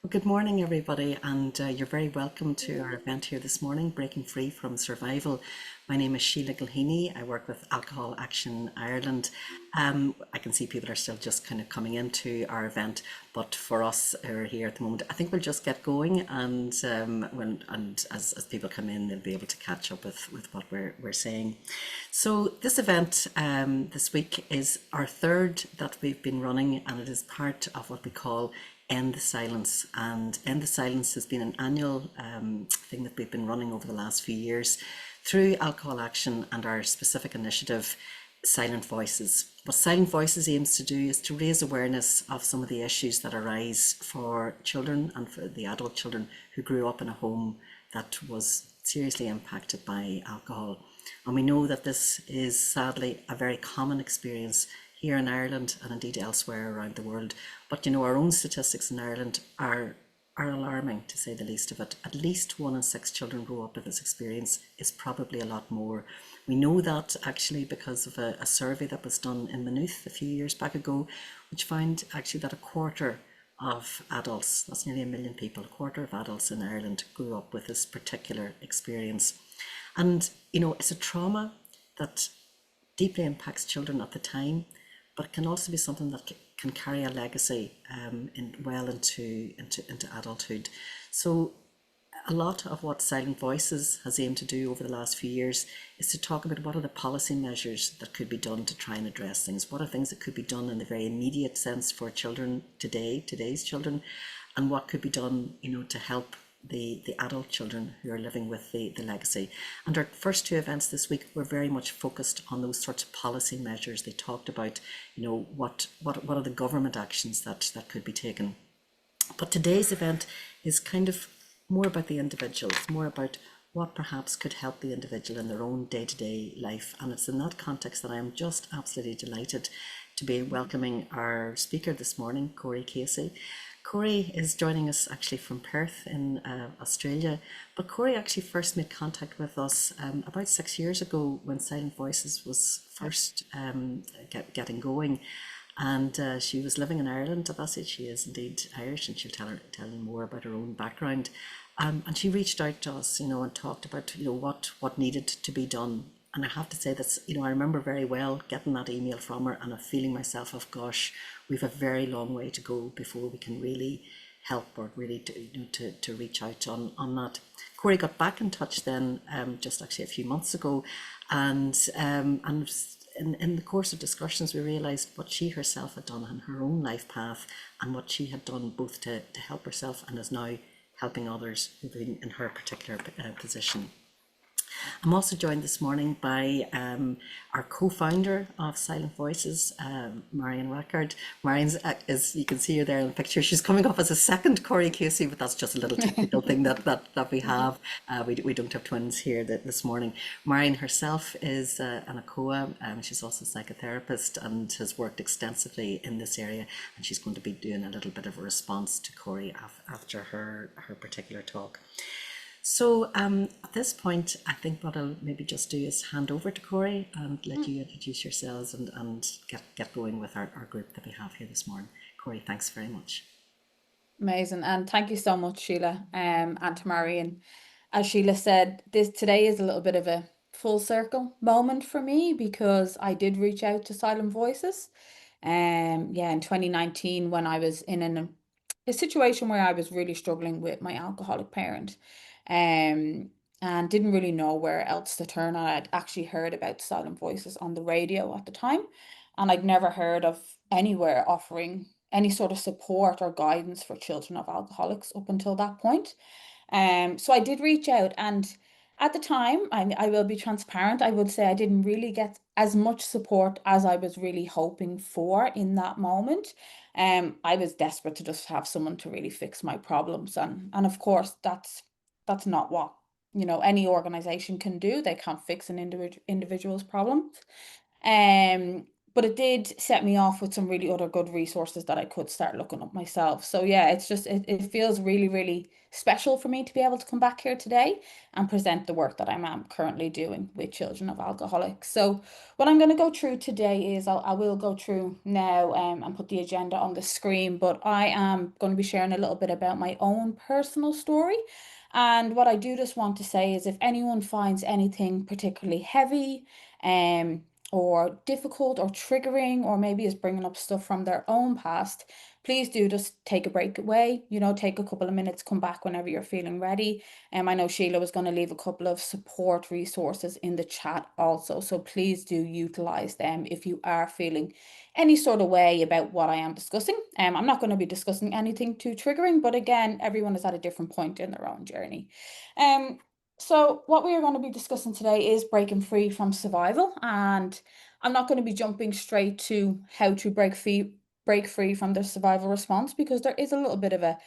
Well, good morning, everybody, and you're very welcome to our event here this morning, Breaking Free from Survival. My name is Sheila Gilheeney. I work with Alcohol Action Ireland. I can see people are still just kind of coming into our event, but for us who are here at the moment, I think we'll just get going, and as people come in, they'll be able to catch up with what we're saying. So this event this week is our third that we've been running, and it is part of what we call End the Silence. And End the Silence has been an annual thing that we've been running over the last few years through Alcohol Action and our specific initiative, Silent Voices. What Silent Voices aims to do is to raise awareness of some of the issues that arise for children and for the adult children who grew up in a home that was seriously impacted by alcohol. And we know that this is sadly a very common experience here in Ireland and indeed elsewhere around the world. But our own statistics in Ireland are alarming, to say the least of it. At least 1 in 6 children grow up with this experience. Is probably a lot more. We know that actually because of a survey that was done in Maynooth a few years back ago, which found actually that a quarter of adults, that's nearly 1 million people, a quarter of adults in Ireland grew up with this particular experience. And it's a trauma that deeply impacts children at the time, but it can also be something that can carry a legacy into adulthood. So a lot of what Silent Voices has aimed to do over the last few years is to talk about what are the policy measures that could be done to try and address things. What are things that could be done in the very immediate sense for children today's children, and what could be done, to help the adult children who are living with the legacy. And our first two events this week were very much focused on those sorts of policy measures. They talked about, what are the government actions that could be taken. But today's event is kind of more about the individual, more about what perhaps could help the individual in their own day-to-day life. And it's in that context that I am just absolutely delighted to be welcoming our speaker this morning, Corey Casey. Corey is joining us actually from Perth in Australia, but Corey actually first made contact with us about 6 years ago when Silent Voices was first getting going. And she was living in Ireland at that stage. She is indeed Irish, and she'll tell you more about her own background. And she reached out to us, and talked about, what needed to be done. And I have to say that, I remember very well getting that email from her and feeling myself of, gosh, we've a very long way to go before we can really help or really to reach out on that. Corey got back in touch then, just actually a few months ago, and in the course of discussions, we realised what she herself had done in her own life path and what she had done both to help herself and is now helping others who've been in her particular position. I'm also joined this morning by our co-founder of Silent Voices, Marion Wackard. Marion's, as you can see her there in the picture, she's coming up as a second Corey Casey, but that's just a little technical thing that we have. We don't have twins here this morning. Marion herself is an ACOA. She's also a psychotherapist and has worked extensively in this area, and she's going to be doing a little bit of a response to Corey after her particular talk. So at this point, I think what I'll maybe just do is hand over to Corey and let you introduce yourselves and get going with our group that we have here this morning. Corey, thanks very much. Amazing. And thank you so much, Sheila, and to Marion. As Sheila said, today is a little bit of a full circle moment for me because I did reach out to Silent Voices. In 2019 when I was in a situation where I was really struggling with my alcoholic parent. And didn't really know where else to turn. And I'd actually heard about Silent Voices on the radio at the time, and I'd never heard of anywhere offering any sort of support or guidance for children of alcoholics up until that point. So I did reach out, and at the time, I will be transparent, I would say I didn't really get as much support as I was really hoping for in that moment. I was desperate to just have someone to really fix my problems, and of course that's not what any organization can do. They can't fix an individual's problems. But but it did set me off with some really other good resources that I could start looking up myself. So yeah, it's just it feels really, really special for me to be able to come back here today and present the work that I'm currently doing with children of alcoholics. So what I'm going to go through today is I will go through now and put the agenda on the screen, but I am going to be sharing a little bit about my own personal story. And what I do just want to say is if anyone finds anything particularly heavy, um, or difficult or triggering, or maybe is bringing up stuff from their own past, please do just take a break away, take a couple of minutes, come back whenever you're feeling ready. I know Sheila was going to leave a couple of support resources in the chat also, so please do utilize them if you are feeling any sort of way about what I am discussing. I'm not going to be discussing anything too triggering, but again, everyone is at a different point in their own journey. So what we are going to be discussing today is breaking free from survival, and I'm not going to be jumping straight to how to break free from the survival response, because there is a little bit of a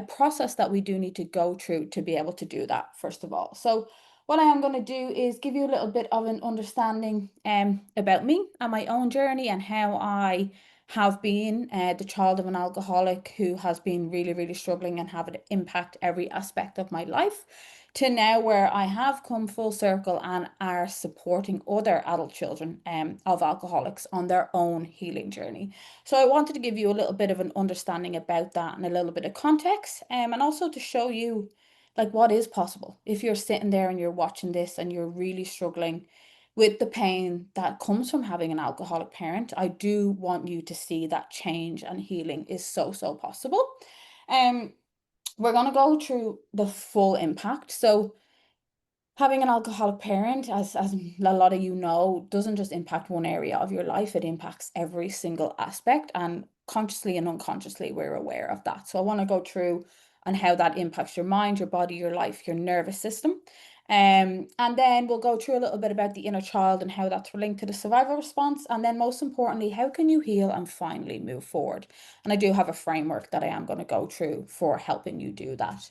process that we do need to go through to be able to do that, first of all. So what I am going to do is give you a little bit of an understanding about me and my own journey, and how I have been the child of an alcoholic who has been really, really struggling and have it impact every aspect of my life, to now where I have come full circle and are supporting other adult children of alcoholics on their own healing journey. So I wanted to give you a little bit of an understanding about that and a little bit of context, and also to show you like what is possible if you're sitting there and you're watching this and you're really struggling with the pain that comes from having an alcoholic parent. I do want you to see that change and healing is so, so possible. Um, we're going to go through the full impact. So having an alcoholic parent, as a lot of you know, doesn't just impact one area of your life, it impacts every single aspect, and consciously and unconsciously we're aware of that. So I want to go through on how that impacts your mind, your body, your life, your nervous system. And then we'll go through a little bit about the inner child and how that's linked to the survival response. And then most importantly, how can you heal and finally move forward? And I do have a framework that I am going to go through for helping you do that.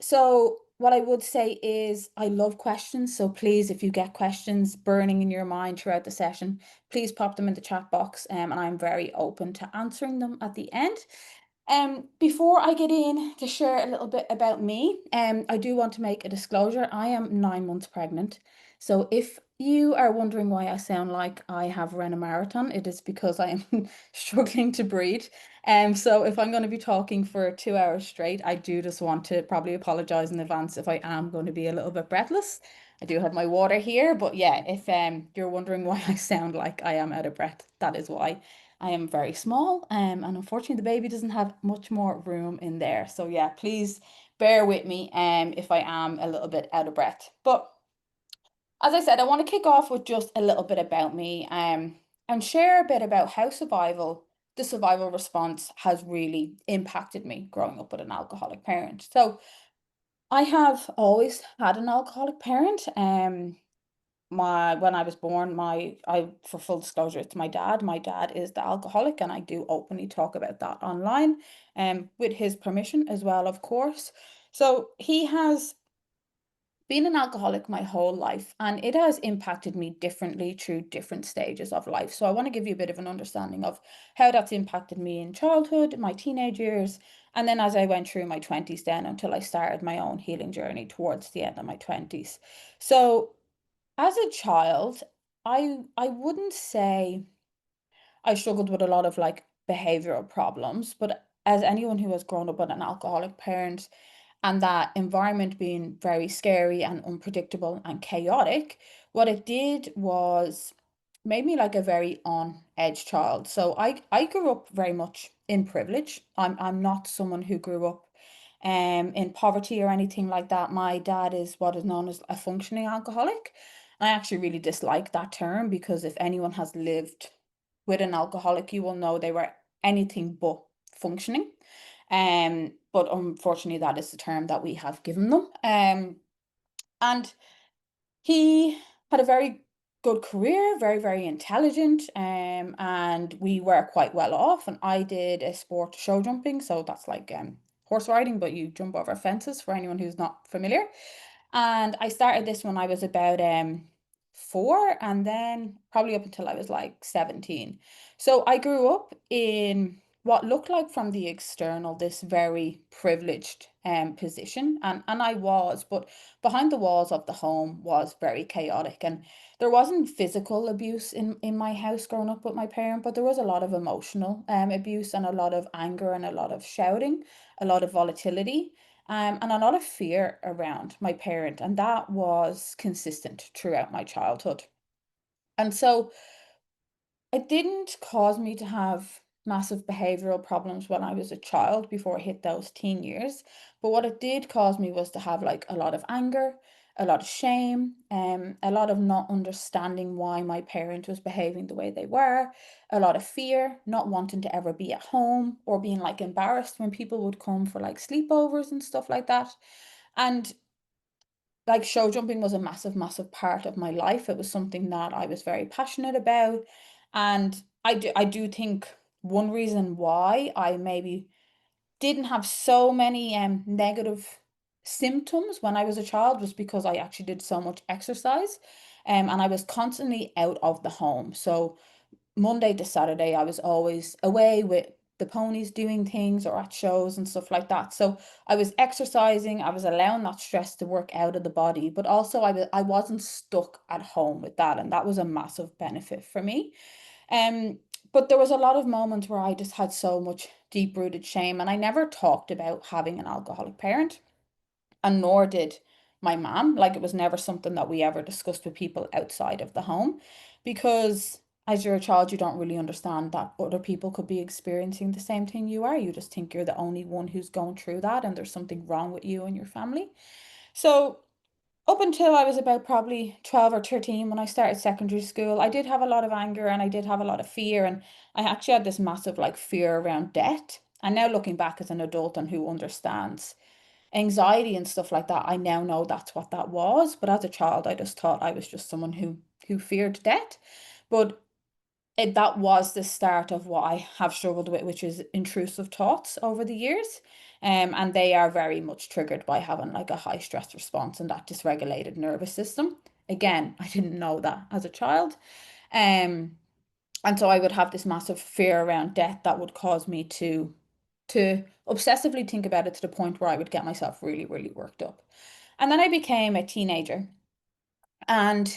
So what I would say is I love questions. So please, if you get questions burning in your mind throughout the session, please pop them in the chat box, and I'm very open to answering them at the end. Before I get in to share a little bit about me, I do want to make a disclosure. I am 9 months pregnant. So if you are wondering why I sound like I have run a marathon, it is because I am struggling to breathe. So if I'm going to be talking for 2 hours straight, I do just want to probably apologize in advance if I am going to be a little bit breathless. I do have my water here, but yeah, if you're wondering why I sound like I am out of breath, that is why. I am very small, and unfortunately the baby doesn't have much more room in there. So yeah, please bear with me if I am a little bit out of breath. But as I said, I want to kick off with just a little bit about me and share a bit about how the survival response has really impacted me growing up with an alcoholic parent. So I have always had an alcoholic parent. My when I was born, my I for full disclosure, it's my dad. My dad is the alcoholic, and I do openly talk about that online, with his permission as well, of course. So he has been an alcoholic my whole life, and it has impacted me differently through different stages of life. So I want to give you a bit of an understanding of how that's impacted me in childhood, my teenage years, and then as I went through my 20s then until I started my own healing journey towards the end of my 20s. So as a child, I wouldn't say I struggled with a lot of like behavioral problems, but as anyone who has grown up with an alcoholic parent and that environment being very scary and unpredictable and chaotic, what it did was made me like a very on edge child. So I grew up very much in privilege. I'm not someone who grew up in poverty or anything like that. My dad is what is known as a functioning alcoholic. I actually really dislike that term, because if anyone has lived with an alcoholic, you will know they were anything but functioning. But unfortunately, that is the term that we have given them. And he had a very good career, very, very intelligent, and we were quite well off. And I did a sport, show jumping, so that's like horse riding, but you jump over fences for anyone who's not familiar. And I started this when I was about 4, and then probably up until I was like 17. So I grew up in what looked like from the external this very privileged position, and I was, but behind the walls of the home was very chaotic. And there wasn't physical abuse in my house growing up with my parent, but there was a lot of emotional abuse, and a lot of anger, and a lot of shouting, a lot of volatility, and a lot of fear around my parent, and that was consistent throughout my childhood. And so it didn't cause me to have massive behavioral problems when I was a child before I hit those teen years. But what it did cause me was to have like a lot of anger, a lot of shame, a lot of not understanding why my parent was behaving the way they were, a lot of fear, not wanting to ever be at home, or being like embarrassed when people would come for like sleepovers and stuff like that. And like show jumping was a massive, massive part of my life. It was something that I was very passionate about. And I do think one reason why I maybe didn't have so many negative symptoms when I was a child was because I actually did so much exercise. And I was constantly out of the home. So Monday to Saturday, I was always away with the ponies doing things or at shows and stuff like that. So I was exercising, I was allowing that stress to work out of the body, but also I wasn't stuck at home with that, and that was a massive benefit for me. Um, but there was a lot of moments where I just had so much deep-rooted shame, and I never talked about having an alcoholic parent, and nor did my mom. Like it was never something that we ever discussed with people outside of the home, because as you're a child, you don't really understand that other people could be experiencing the same thing you are. You just think you're the only one who's going through that, and there's something wrong with you and your family. So up until I was about probably 12 or 13 when I started secondary school, I did have a lot of anger, and I did have a lot of fear, and I actually had this massive like fear around death. And now looking back as an adult and who understands anxiety and stuff like that, I now know that's what that was. But as a child, I just thought I was just someone who feared death. But that was the start of what I have struggled with, which is intrusive thoughts over the years. And they are very much triggered by having like a high stress response and that dysregulated nervous system. Again, I didn't know that as a child. Um, and so I would have this massive fear around death that would cause me to obsessively think about it to the point where I would get myself really, really worked up. And then I became a teenager. And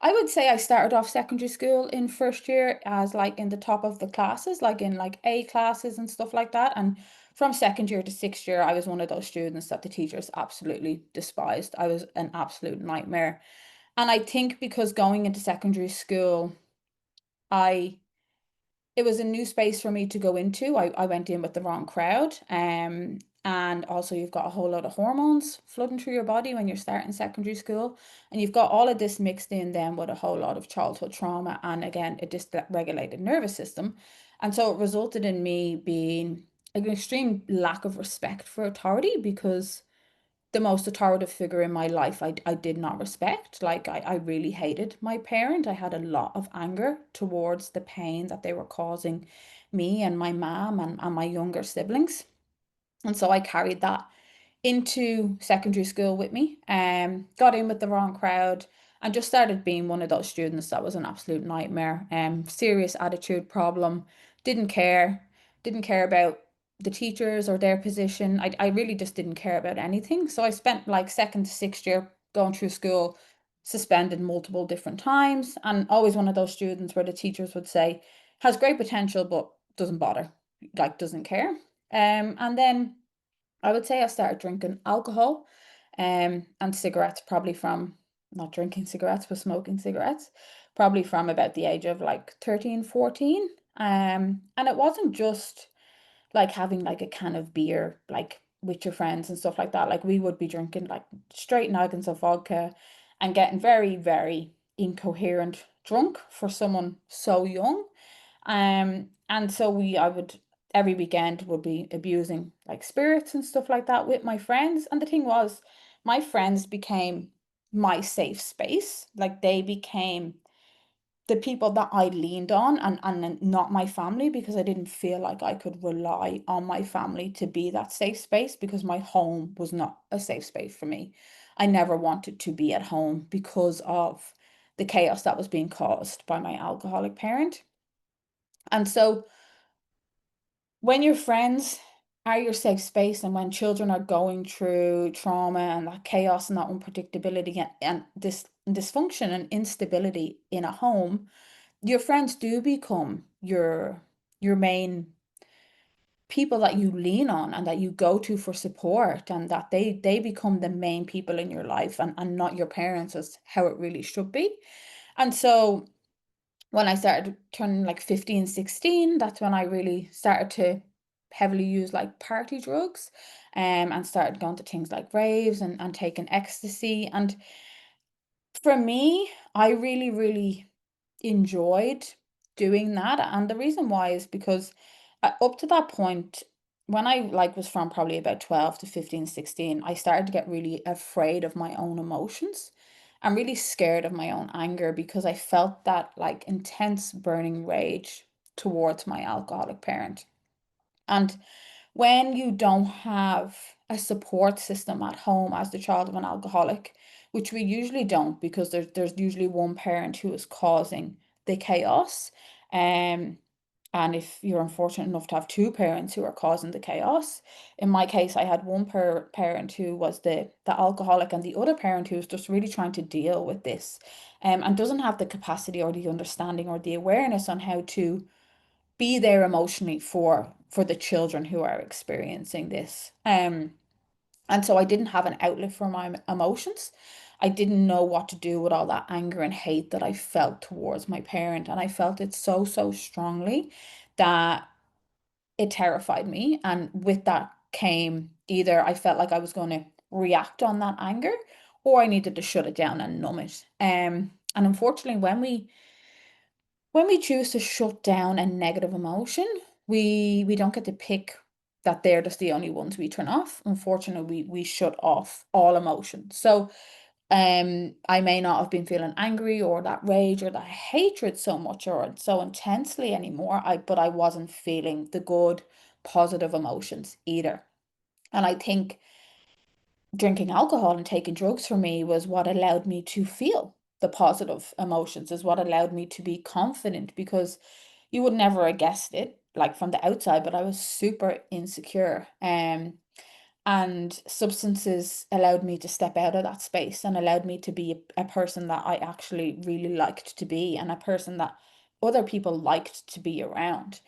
I would say I started off secondary school in first year as like in the top of the classes, like in like A classes and stuff like that. And from second year to sixth year, I was one of those students that the teachers absolutely despised. I was an absolute nightmare. And I think because going into secondary school, I it was a new space for me to go into. I went in with the wrong crowd. And also you've got a whole lot of hormones flooding through your body when you're starting secondary school. And you've got all of this mixed in then with a whole lot of childhood trauma and again a dysregulated nervous system. And so it resulted in me being an extreme lack of respect for authority, because the most authoritative figure in my life I did not respect. Like I really hated my parent. I had a lot of anger towards the pain that they were causing me and my mom and my younger siblings. And so I carried that into secondary school with me. Got in with the wrong crowd and just started being one of those students that was an absolute nightmare. Serious attitude problem. Didn't care. Didn't care about the teachers or their position. I really just didn't care about anything. So I spent like second to sixth year going through school, suspended multiple different times, and always one of those students where the teachers would say, has great potential, but doesn't bother, like doesn't care. And then I would say I started drinking alcohol and cigarettes probably from not drinking cigarettes, but smoking cigarettes, probably from about the age of like 13, 14. And it wasn't just like having like a can of beer, like with your friends and stuff like that. Like we would be drinking like straight noggins of vodka and getting very, very incoherent drunk for someone so young. And so I would every weekend would be abusing like spirits and stuff like that with my friends. And the thing was, my friends became my safe space. Like they became the people that I leaned on, and not my family, because I didn't feel like I could rely on my family to be that safe space, because my home was not a safe space for me. I never wanted to be at home because of the chaos that was being caused by my alcoholic parent. And so when your friends are your safe space, and when children are going through trauma and that chaos and that unpredictability and this dysfunction and instability in a home, your friends do become your main people that you lean on and that you go to for support, and that they become the main people in your life, and not your parents, as how it really should be. And so when I started turning like 15, 16, that's when I really started to heavily use like party drugs, and started going to things like raves and taking ecstasy. And for me, I really, really enjoyed doing that. And the reason why is because up to that point, when I like was from probably about 12 to 15, 16, I started to get really afraid of my own emotions. I'm really scared of my own anger because I felt that like intense burning rage towards my alcoholic parent. And when you don't have a support system at home as the child of an alcoholic, which we usually don't, because there's usually one parent who is causing the chaos. Um, and if you're unfortunate enough to have two parents who are causing the chaos, in my case, I had one parent who was the alcoholic, and the other parent who was just really trying to deal with this, and doesn't have the capacity or the understanding or the awareness on how to be there emotionally for the children who are experiencing this. And so I didn't have an outlet for my emotions. I didn't know what to do with all that anger and hate that I felt towards my parent. And I felt it so, so strongly that it terrified me. And with that came either I felt like I was going to react on that anger, or I needed to shut it down and numb it. And unfortunately, when we choose to shut down a negative emotion, we don't get to pick that they're just the only ones we turn off. Unfortunately, we shut off all emotions. So I may not have been feeling angry or that rage or that hatred so much or so intensely anymore. But I wasn't feeling the good, positive emotions either. And I think drinking alcohol and taking drugs for me was what allowed me to feel the positive emotions, is what allowed me to be confident, because you would never have guessed it like from the outside, but I was super insecure. And substances allowed me to step out of that space and allowed me to be a person that I actually really liked to be, and a person that other people liked to be around.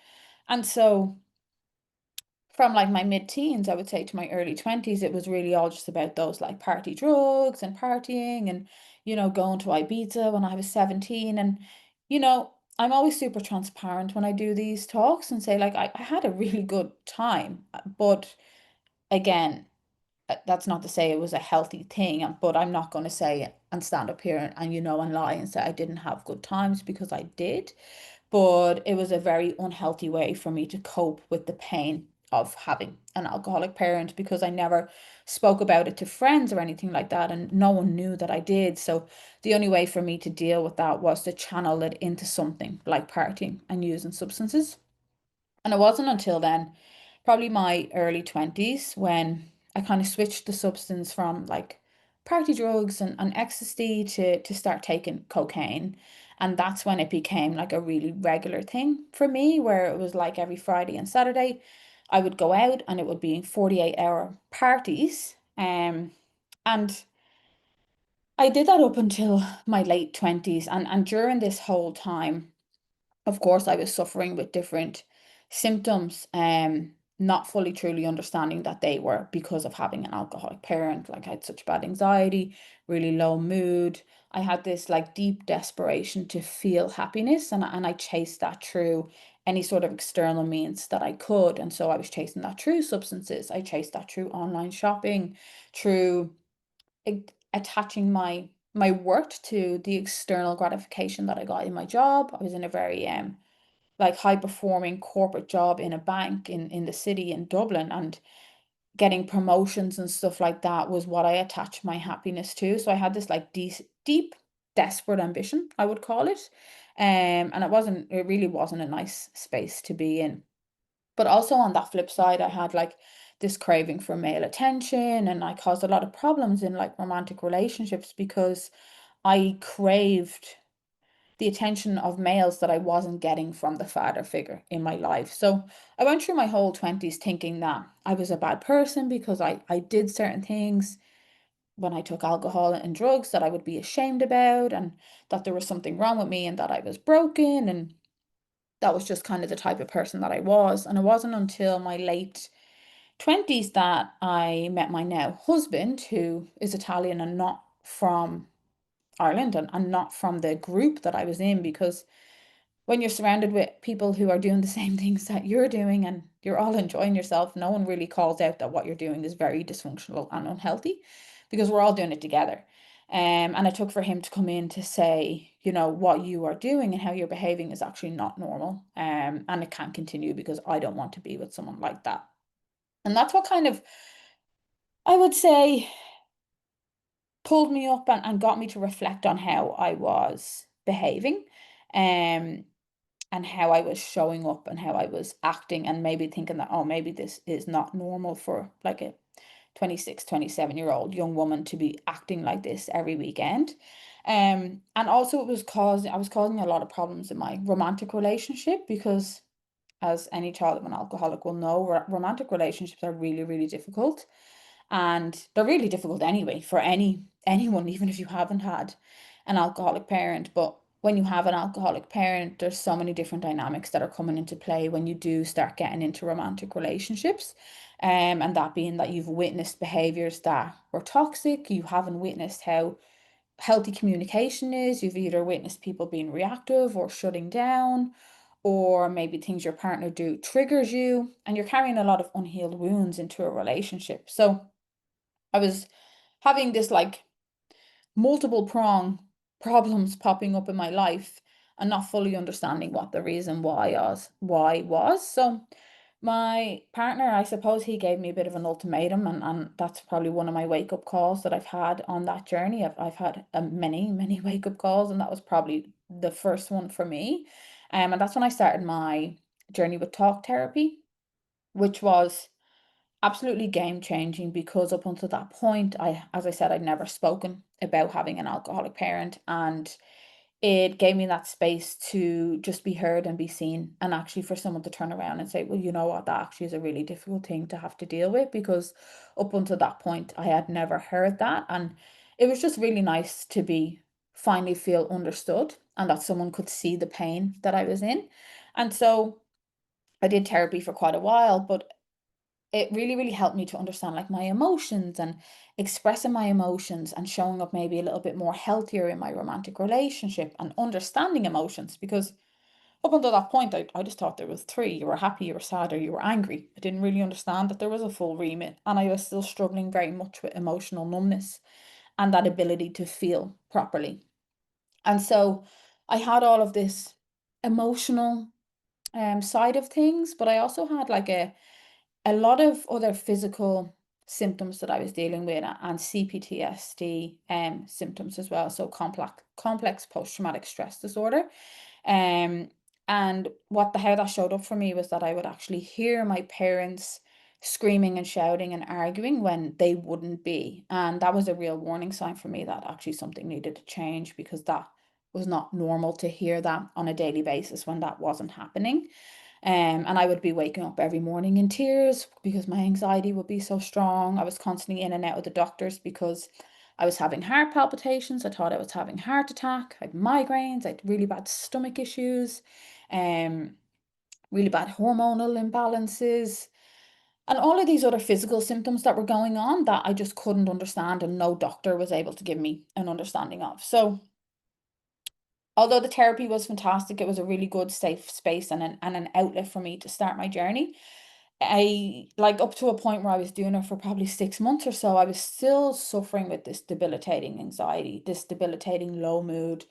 And so from like my mid-teens, I would say, to my early 20s, it was really all just about those like party drugs and partying and, going to Ibiza when I was 17. And, you know, I'm always super transparent when I do these talks and say, like, I had a really good time. But again, that's not to say it was a healthy thing, but I'm not going to say and stand up here and lie and say I didn't have good times, because I did. But it was a very unhealthy way for me to cope with the pain of having an alcoholic parent, because I never spoke about it to friends or anything like that, and no one knew that I did. So the only way for me to deal with that was to channel it into something like partying and using substances. And it wasn't until then, probably my early 20s, when I kind of switched the substance from like party drugs and ecstasy to start taking cocaine. And that's when it became like a really regular thing for me, where it was like every Friday and Saturday I would go out, and it would be 48-hour parties. And I did that up until my late 20s. And during this whole time, of course, I was suffering with different symptoms, not fully truly understanding that they were because of having an alcoholic parent. Like, I had such bad anxiety, really low mood. I had this like deep desperation to feel happiness, and I chased that through any sort of external means that I could. And so I was chasing that through substances. I chased that through online shopping, through attaching my worth to the external gratification that I got in my job. I was in a very like high performing corporate job in a bank in the city in Dublin, and getting promotions and stuff like that was what I attached my happiness to. So I had this like deep desperate ambition, I would call it. And it really wasn't a nice space to be in. But also on that flip side, I had like this craving for male attention, and I caused a lot of problems in like romantic relationships, because I craved the attention of males that I wasn't getting from the father figure in my life. So I went through my whole 20s thinking that I was a bad person because I did certain things when I took alcohol and drugs that I would be ashamed about, and that there was something wrong with me and that I was broken. And that was just kind of the type of person that I was. And it wasn't until my late 20s that I met my now husband, who is Italian and not from Ireland, and not from the group that I was in, because when you're surrounded with people who are doing the same things that you're doing and you're all enjoying yourself, no one really calls out that what you're doing is very dysfunctional and unhealthy, because we're all doing it together. And it took for him to come in to say, you know, what you are doing and how you're behaving is actually not normal. And it can't continue, because I don't want to be with someone like that. And that's what kind of, I would say, pulled me up and got me to reflect on how I was behaving. Um, and how I was showing up and how I was acting, and maybe thinking that, oh, maybe this is not normal for like a 26, 27-year-old young woman to be acting like this every weekend. And also I was causing a lot of problems in my romantic relationship, because as any child of an alcoholic will know, romantic relationships are really, really difficult. And they're really difficult anyway for anyone, even if you haven't had an alcoholic parent. But when you have an alcoholic parent, there's so many different dynamics that are coming into play when you do start getting into romantic relationships. And that being that you've witnessed behaviors that were toxic, you haven't witnessed how healthy communication is, you've either witnessed people being reactive or shutting down, or maybe things your partner do triggers you, and you're carrying a lot of unhealed wounds into a relationship. So I was having this like multiple prong problems popping up in my life, and not fully understanding what the reason why was. So my partner, I suppose he gave me a bit of an ultimatum, and that's probably one of my wake up calls that I've had on that journey. I've had many, many wake up calls, and that was probably the first one for me. And that's when I started my journey with talk therapy, which was absolutely game changing, because up until that point, as I said, I'd never spoken about having an alcoholic parent, and it gave me that space to just be heard and be seen, and actually for someone to turn around and say, well, you know what, that actually is a really difficult thing to have to deal with, because up until that point I had never heard that. And it was just really nice to be finally feel understood, and that someone could see the pain that I was in. And so I did therapy for quite a while, but it really, really helped me to understand like my emotions, and expressing my emotions, and showing up maybe a little bit more healthier in my romantic relationship, and understanding emotions. Because up until that point, I just thought there was three: you were happy, you were sad, or you were angry. I didn't really understand that there was a full remit, and I was still struggling very much with emotional numbness and that ability to feel properly. And so I had all of this emotional side of things, but I also had like a lot of other physical symptoms that I was dealing with, and CPTSD symptoms as well. So complex post-traumatic stress disorder. Um and what the how that showed up for me was that I would actually hear my parents screaming and shouting and arguing when they wouldn't be. And that was a real warning sign for me that actually something needed to change, because that was not normal to hear that on a daily basis when that wasn't happening. And I would be waking up every morning in tears because my anxiety would be so strong. I was constantly in and out of the doctors because I was having heart palpitations. I thought I was having a heart attack. I had migraines. I had really bad stomach issues, um, really bad hormonal imbalances, and all of these other physical symptoms that were going on that I just couldn't understand, and no doctor was able to give me an understanding of. So although the therapy was fantastic, it was a really good safe space and an outlet for me to start my journey. I like up to a point where I was doing it for probably 6 months or so, I was still suffering with this debilitating anxiety, this debilitating low mood,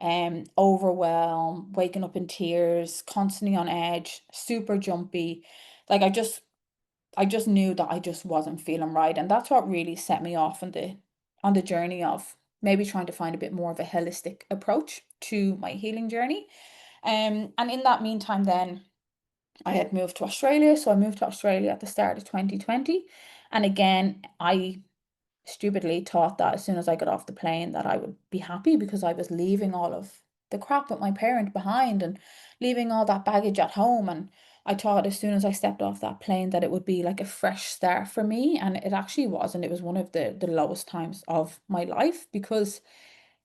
overwhelm, waking up in tears, constantly on edge, super jumpy. Like I just knew that I just wasn't feeling right. And that's what really set me off on the journey of maybe trying to find a bit more of a holistic approach to my healing journey. And in that meantime, then I had moved to Australia. So I moved to Australia at the start of 2020. And again, I stupidly thought that as soon as I got off the plane that I would be happy, because I was leaving all of the crap with my parent behind and leaving all that baggage at home. And I thought as soon as I stepped off that plane that it would be like a fresh start for me. And it actually was. And it was one of the lowest times of my life, because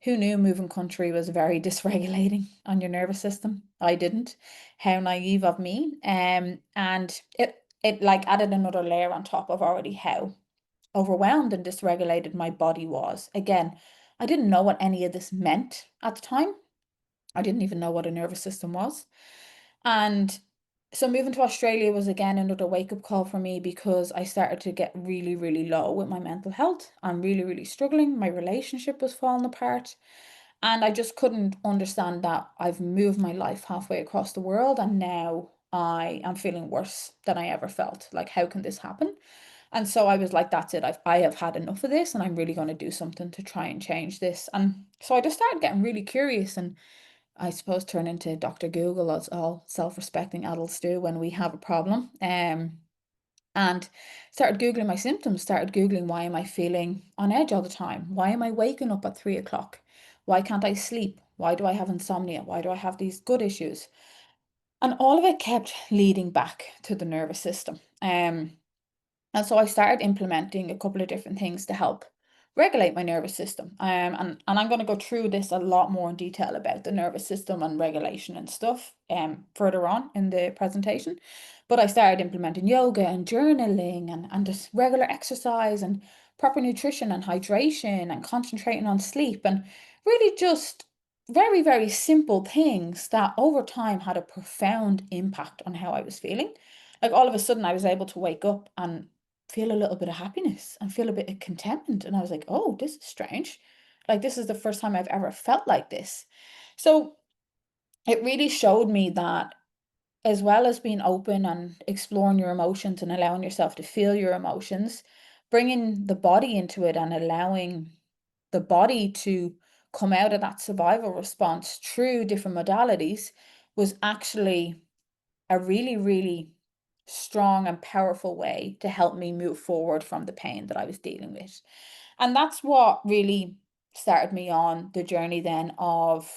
who knew moving country was very dysregulating on your nervous system? I didn't. How naive of me. And it like added another layer on top of already how overwhelmed and dysregulated my body was. Again, I didn't know what any of this meant at the time. I didn't even know what a nervous system was. And so moving to Australia was again another wake up call for me, because I started to get really, really low with my mental health. I'm really, really struggling. My relationship was falling apart. And I just couldn't understand that I've moved my life halfway across the world and now I am feeling worse than I ever felt. Like, how can this happen? And so I was like, that's it. I have had enough of this and I'm really going to do something to try and change this. And so I just started getting really curious and I suppose turn into Dr. Google, as all self-respecting adults do when we have a problem. And started Googling my symptoms, started Googling, why am I feeling on edge all the time? Why am I waking up at 3 o'clock? Why can't I sleep? Why do I have insomnia? Why do I have these gut issues? And all of it kept leading back to the nervous system. And so I started implementing a couple of different things to help regulate my nervous system. And I'm going to go through this a lot more in detail about the nervous system and regulation and stuff further on in the presentation. But I started implementing yoga and journaling and just regular exercise and proper nutrition and hydration and concentrating on sleep, and really just very, very simple things that over time had a profound impact on how I was feeling. Like, all of a sudden I was able to wake up and feel a little bit of happiness and feel a bit of contentment. And I was like, oh, this is strange. Like, this is the first time I've ever felt like this. So it really showed me that, as well as being open and exploring your emotions and allowing yourself to feel your emotions, bringing the body into it and allowing the body to come out of that survival response through different modalities was actually a really, really strong and powerful way to help me move forward from the pain that I was dealing with. And that's what really started me on the journey then of,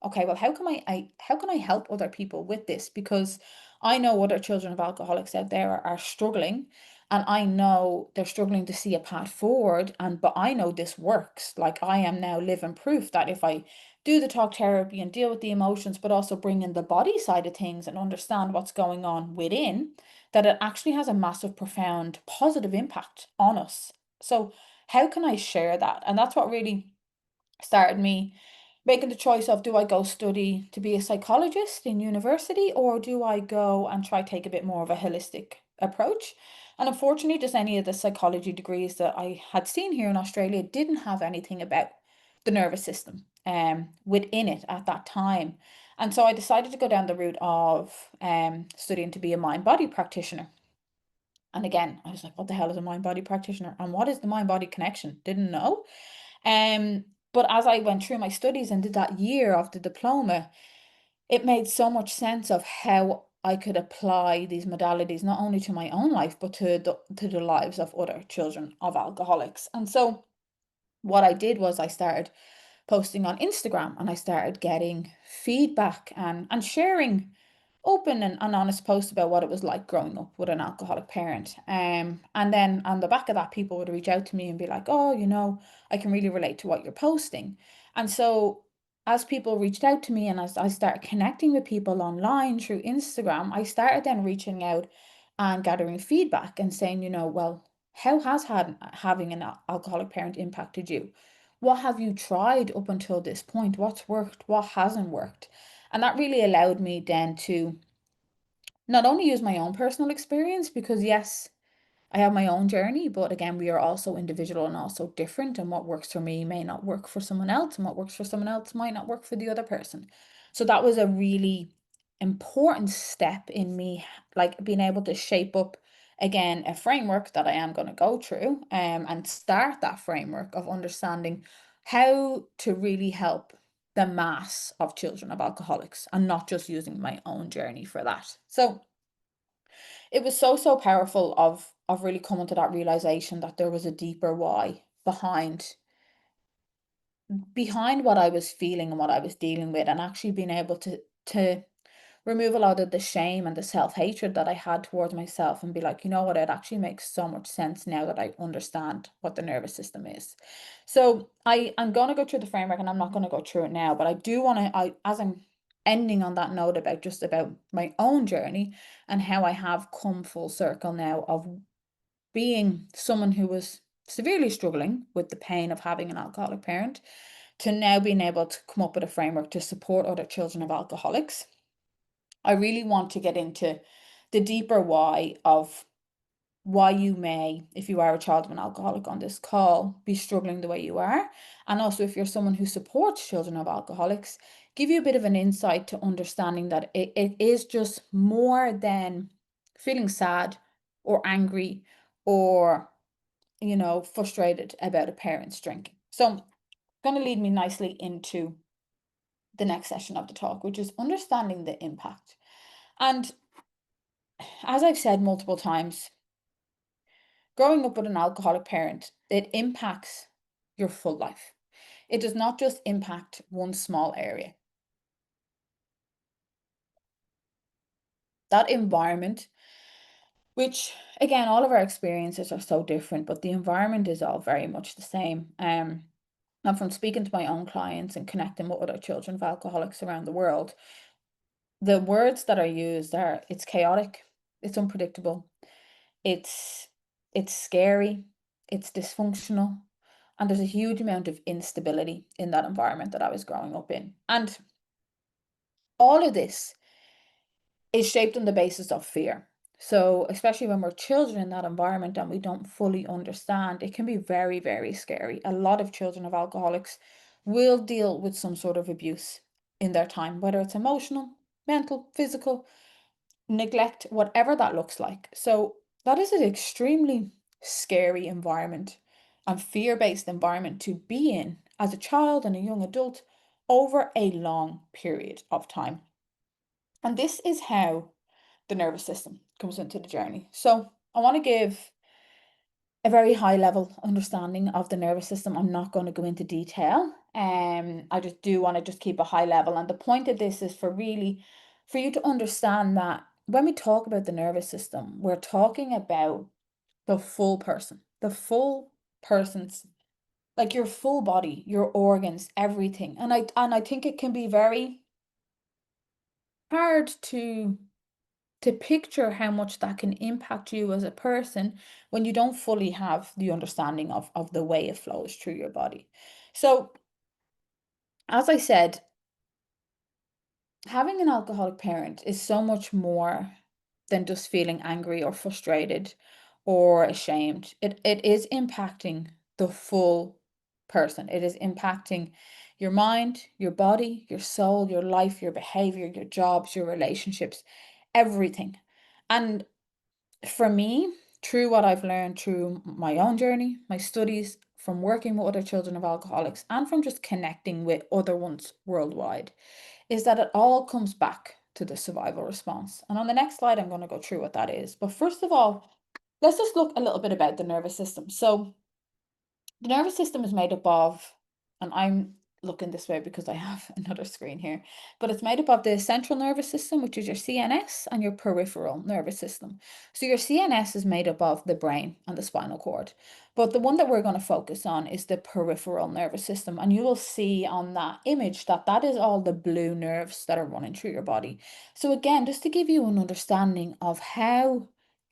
okay, well, how can I help other people with this? Because I know other children of alcoholics out there are struggling, and I know they're struggling to see a path forward. And but I know this works. Like, I am now living proof that if I do the talk therapy and deal with the emotions, but also bring in the body side of things and understand what's going on within, that it actually has a massive, profound, positive impact on us. So how can I share that? And that's what really started me making the choice of, do I go study to be a psychologist in university, or do I go and try take a bit more of a holistic approach? And unfortunately, just any of the psychology degrees that I had seen here in Australia didn't have anything about the nervous system within it at that time. And so I decided to go down the route of studying to be a mind body practitioner. And again, I was like, what the hell is a mind body practitioner? And what is the mind body connection? Didn't know. Um, but as I went through my studies and did that year of the diploma, it made so much sense of how I could apply these modalities not only to my own life, but to the lives of other children of alcoholics. And so what I did was I started posting on Instagram and I started getting feedback and sharing open and honest posts about what it was like growing up with an alcoholic parent. And then on the back of that, people would reach out to me and be like, oh, I can really relate to what you're posting. And so as people reached out to me and as I started connecting with people online through Instagram, I started then reaching out and gathering feedback and saying, well, how has having an alcoholic parent impacted you? What have you tried up until this point? What's worked? What hasn't worked? And that really allowed me then to not only use my own personal experience, because yes, I have my own journey, but again, we are also individual and also different. And what works for me may not work for someone else, and what works for someone else might not work for the other person. So that was a really important step in me, like being able to shape up again a framework that I am going to go through and start that framework of understanding how to really help the mass of children of alcoholics and not just using my own journey for that. So it was so, so powerful of really coming to that realization that there was a deeper why behind behind what I was feeling and what I was dealing with, and actually being able to remove a lot of the shame and the self-hatred that I had towards myself, and be like, you know what, it actually makes so much sense now that I understand what the nervous system is. So I'm going to go through the framework, and I'm not going to go through it now, but I do want to, as I'm ending on that note about just about my own journey and how I have come full circle now of being someone who was severely struggling with the pain of having an alcoholic parent, to now being able to come up with a framework to support other children of alcoholics. I really want to get into the deeper why of why you may, if you are a child of an alcoholic on this call, be struggling the way you are. And also, if you're someone who supports children of alcoholics, give you a bit of an insight to understanding that it is just more than feeling sad or angry or, frustrated about a parent's drinking. So, going to lead me nicely into the next session of the talk, which is understanding the impact. And as I've said multiple times, growing up with an alcoholic parent, it impacts your full life. It does not just impact one small area. That environment, which again, all of our experiences are so different, but the environment is all very much the same. And from speaking to my own clients and connecting with other children of alcoholics around the world, the words that are used are, it's chaotic, it's unpredictable, it's it's scary, it's dysfunctional, and there's a huge amount of instability in that environment that I was growing up in. And all of this is shaped on the basis of fear. So, especially when we're children in that environment and we don't fully understand, it can be very, very scary. A lot of children of alcoholics will deal with some sort of abuse in their time, whether it's emotional, mental, physical, neglect, whatever that looks like. So that is an extremely scary environment and fear-based environment to be in as a child and a young adult over a long period of time. And this is how the nervous system comes into the journey. So I want to give a very high level understanding of the nervous system. I'm not going to go into detail. I just do want to just keep a high level. And the point of this is for you to understand that when we talk about the nervous system, we're talking about the full person, the full person's, like your full body, your organs, everything. And I think it can be very hard to picture how much that can impact you as a person when you don't fully have the understanding of the way it flows through your body. So, as I said, having an alcoholic parent is so much more than just feeling angry or frustrated or ashamed. It is impacting the full person. It is impacting your mind, your body, your soul, your life, your behavior, your jobs, your relationships, everything. And for me, through what I've learned through my own journey, my studies, from working with other children of alcoholics, and from just connecting with other ones worldwide, is that it all comes back to the survival response. And on the next slide, I'm going to go through what that is. But first of all, let's just look a little bit about the nervous system. So the nervous system is made up of, and I'm looking this way because I have another screen here, but it's made up of the central nervous system, which is your CNS, and your peripheral nervous system. So your CNS is made up of the brain and the spinal cord, but the one that we're going to focus on is the peripheral nervous system. And you will see on that image that that is all the blue nerves that are running through your body. So again, just to give you an understanding of how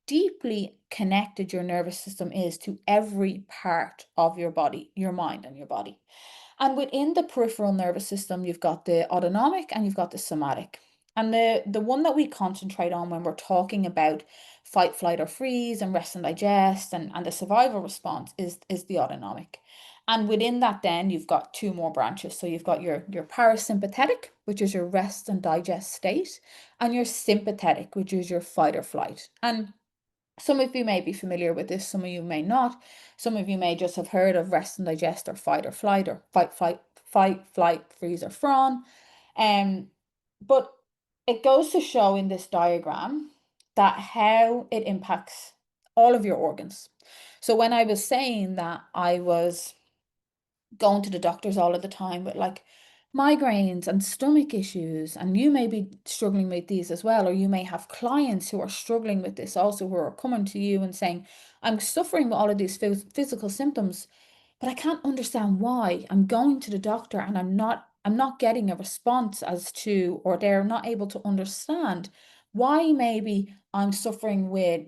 deeply connected your nervous system is to every part of your body, your mind and your body. And within the peripheral nervous system, you've got the autonomic and you've got the somatic. And the one that we concentrate on when we're talking about fight, flight, or freeze and rest and digest and the survival response is the autonomic. And within that, then you've got two more branches. So you've got your parasympathetic, which is your rest and digest state, and your sympathetic, which is your fight or flight. And some of you may be familiar with this, some of you may not. Some of you may just have heard of rest and digest or fight or flight or fight, flight, freeze or fawn. But it goes to show in this diagram that how it impacts all of your organs. So when I was saying that I was going to the doctors all of the time with like migraines and stomach issues, and you may be struggling with these as well, or you may have clients who are struggling with this also, who are coming to you and saying, I'm suffering with all of these physical symptoms, but I can't understand why. I'm going to the doctor and I'm not getting a response as to, or they're not able to understand why maybe I'm suffering with,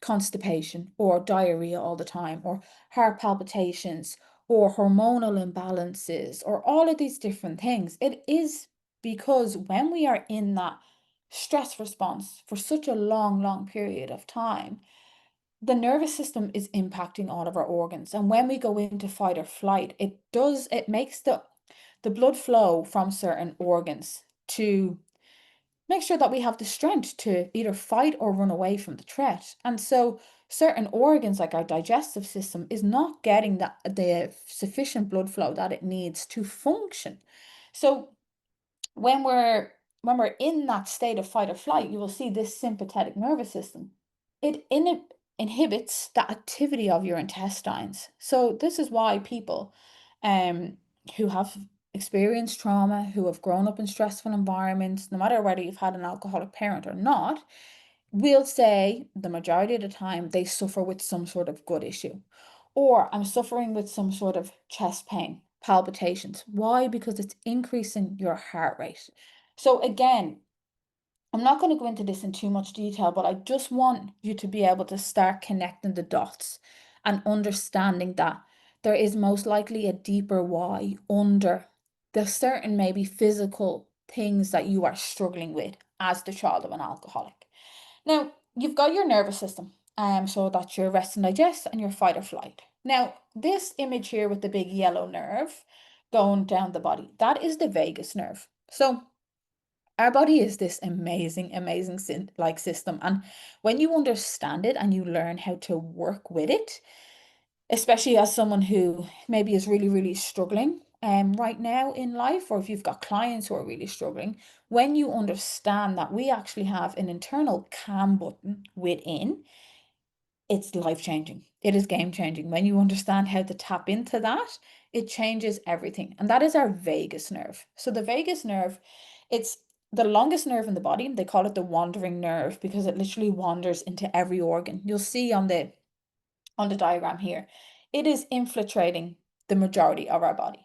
constipation or diarrhea all the time, or heart palpitations, or hormonal imbalances, or all of these different things. It is because when we are in that stress response for such a long, long period of time, the nervous system is impacting all of our organs. And when we go into fight or flight, it makes the blood flow from certain organs to make sure that we have the strength to either fight or run away from the threat. And so certain organs like our digestive system is not getting the sufficient blood flow that it needs to function. So when we're in that state of fight or flight, you will see this sympathetic nervous system. It inhibits the activity of your intestines. So this is why people um who have experienced trauma, who have grown up in stressful environments, no matter whether you've had an alcoholic parent or not, will say the majority of the time they suffer with some sort of gut issue. Or I'm suffering with some sort of chest pain, palpitations. Why? Because it's increasing your heart rate. So again, I'm not going to go into this in too much detail, but I just want you to be able to start connecting the dots and understanding that there is most likely a deeper why under the certain maybe physical things that you are struggling with as the child of an alcoholic. Now, you've got your nervous system, so that's your rest and digest and your fight or flight. Now, this image here with the big yellow nerve going down the body, that is the vagus nerve. So our body is this amazing, amazing system. And when you understand it and you learn how to work with it, especially as someone who maybe is really, really struggling right now in life, or if you've got clients who are really struggling, when you understand that we actually have an internal calm button within, it's life changing. It is game changing. When you understand how to tap into that, it changes everything. And that is our vagus nerve. So the vagus nerve, it's the longest nerve in the body. They call it the wandering nerve because it literally wanders into every organ. You'll see on the diagram here, it is infiltrating the majority of our body.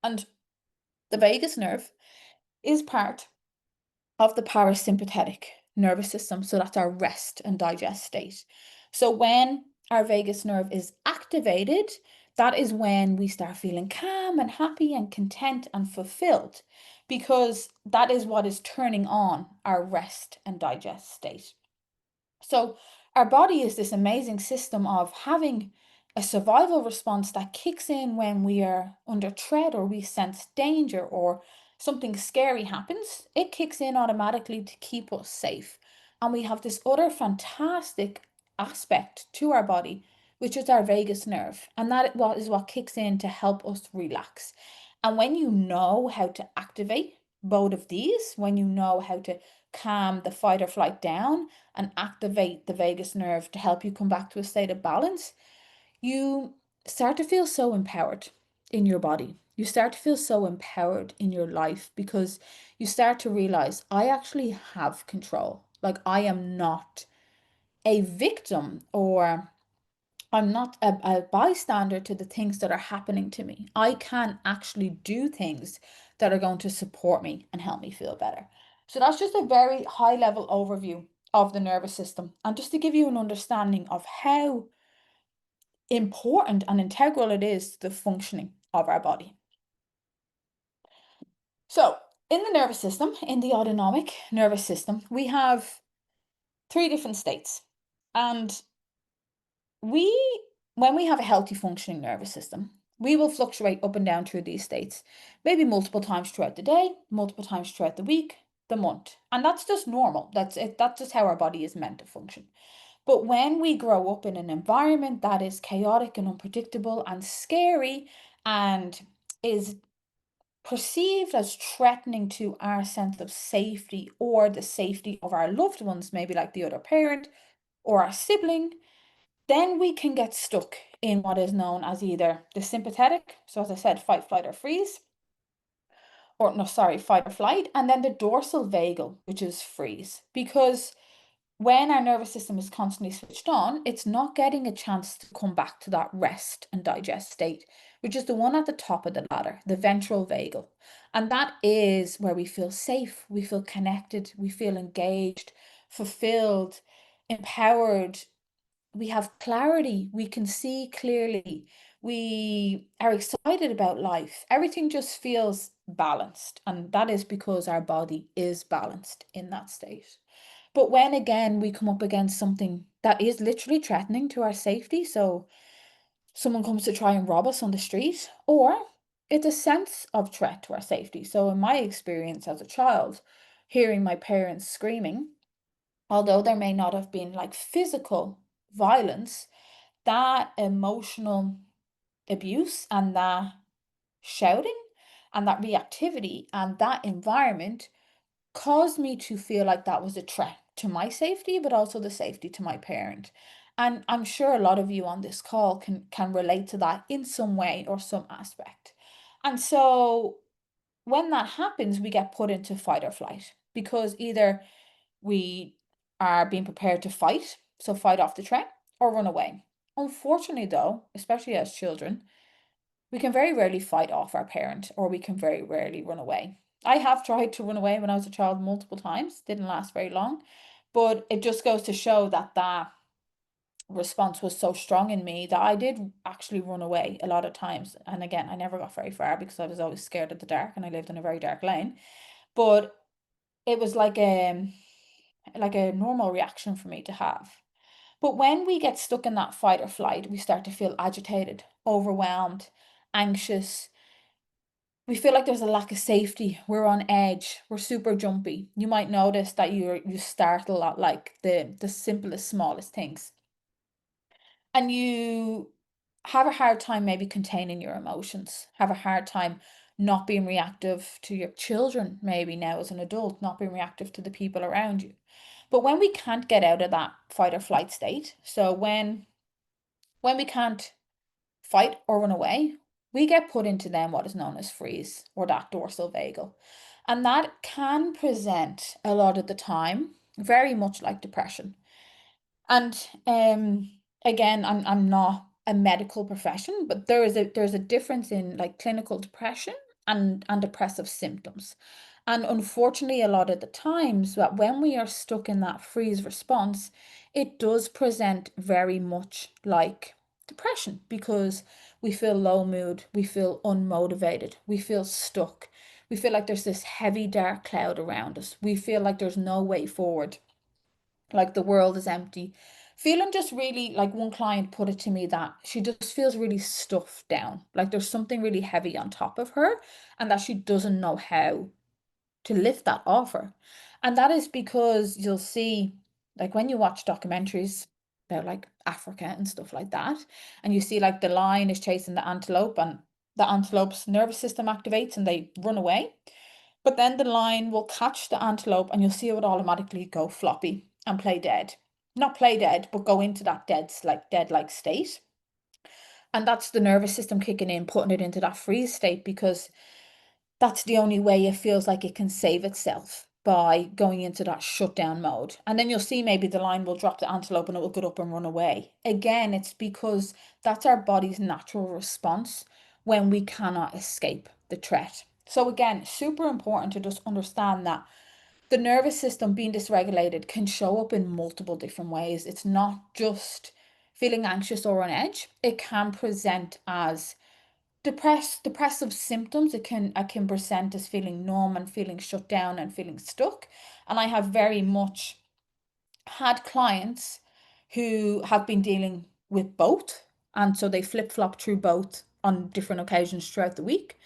And the vagus nerve is part of the parasympathetic nervous system. So that's our rest and digest state. So when our vagus nerve is activated, that is when we start feeling calm and happy and content and fulfilled, because that is what is turning on our rest and digest state. So our body is this amazing system of having a survival response that kicks in when we are under threat or we sense danger or something scary happens. It kicks in automatically to keep us safe. And we have this other fantastic aspect to our body, which is our vagus nerve. And that is what kicks in to help us relax. And when you know how to activate both of these, when you know how to calm the fight or flight down and activate the vagus nerve to help you come back to a state of balance, you start to feel so empowered in your body. You start to feel so empowered in your life because you start to realize I actually have control. Like I am not a victim, or I'm not a bystander to the things that are happening to me. I can actually do things that are going to support me and help me feel better. So that's just a very high level overview of the nervous system. And just to give you an understanding of how important and integral it is to the functioning of our body. So in the nervous system, in the autonomic nervous system, we have three different states. And we when we have a healthy functioning nervous system, we will fluctuate up and down through these states, maybe multiple times throughout the day, multiple times throughout the week, the month. And that's just normal. That's it. That's just how our body is meant to function. But when we grow up in an environment that is chaotic and unpredictable and scary and is perceived as threatening to our sense of safety or the safety of our loved ones, maybe like the other parent or our sibling, then we can get stuck in what is known as either the sympathetic, so as I said, fight, flight, or freeze, or no, sorry, fight or flight, and then the dorsal vagal, which is freeze. Because when our nervous system is constantly switched on, it's not getting a chance to come back to that rest and digest state, which is the one at the top of the ladder, the ventral vagal. And that is where we feel safe, we feel connected, we feel engaged, fulfilled, empowered. We have clarity, we can see clearly, we are excited about life. Everything just feels balanced. And that is because our body is balanced in that state. But when again we come up against something that is literally threatening to our safety, so someone comes to try and rob us on the street, or it's a sense of threat to our safety. So, in my experience as a child, hearing my parents screaming, although there may not have been like physical violence, that emotional abuse and that shouting and that reactivity and that environment caused me to feel like that was a threat to my safety, but also the safety to my parent. And I'm sure a lot of you on this call can relate to that in some way or some aspect. And so when that happens, we get put into fight or flight because either we are being prepared to fight, so fight off the threat, or run away. Unfortunately, though, especially as children, we can very rarely fight off our parent or we can very rarely run away. I have tried to run away when I was a child multiple times, didn't last very long, but it just goes to show that that response was so strong in me that I did actually run away a lot of times. And again, I never got very far because I was always scared of the dark and I lived in a very dark lane. But it was like a normal reaction for me to have. But when we get stuck in that fight or flight, we start to feel agitated, overwhelmed, anxious. We feel like there's a lack of safety. We're on edge. We're super jumpy. You might notice that you startle at like the simplest, smallest things. And you have a hard time maybe containing your emotions, have a hard time not being reactive to your children, maybe now as an adult, not being reactive to the people around you. But when we can't get out of that fight or flight state, so when we can't fight or run away, we get put into then what is known as freeze or that dorsal vagal. And that can present a lot of the time very much like depression. And again, I'm not a medical profession, but there's a difference in like clinical depression and depressive symptoms. And unfortunately, a lot of the times that when we are stuck in that freeze response, it does present very much like depression because we feel low mood, we feel unmotivated, we feel stuck, we feel like there's this heavy dark cloud around us, we feel like there's no way forward, like the world is empty. Feeling just really, like one client put it to me that she just feels really stuffed down, like there's something really heavy on top of her, and that she doesn't know how to lift that off her. And that is because you'll see, like when you watch documentaries about like Africa and stuff like that, and you see like the lion is chasing the antelope, and the antelope's nervous system activates and they run away. But then the lion will catch the antelope and you'll see it would automatically go floppy and play dead. Not play dead, but go into that dead like state. And that's the nervous system kicking in, putting it into that freeze state because that's the only way it feels like it can save itself by going into that shutdown mode. And then you'll see maybe the lion will drop the antelope and it will get up and run away. Again, it's because that's our body's natural response when we cannot escape the threat. So again, super important to just understand that the nervous system being dysregulated can show up in multiple different ways. It's not just feeling anxious or on edge. It can present as depressive symptoms. It can present as feeling numb and feeling shut down and feeling stuck. And I have very much had clients who have been dealing with both, and so they flip-flop through both on different occasions throughout the week.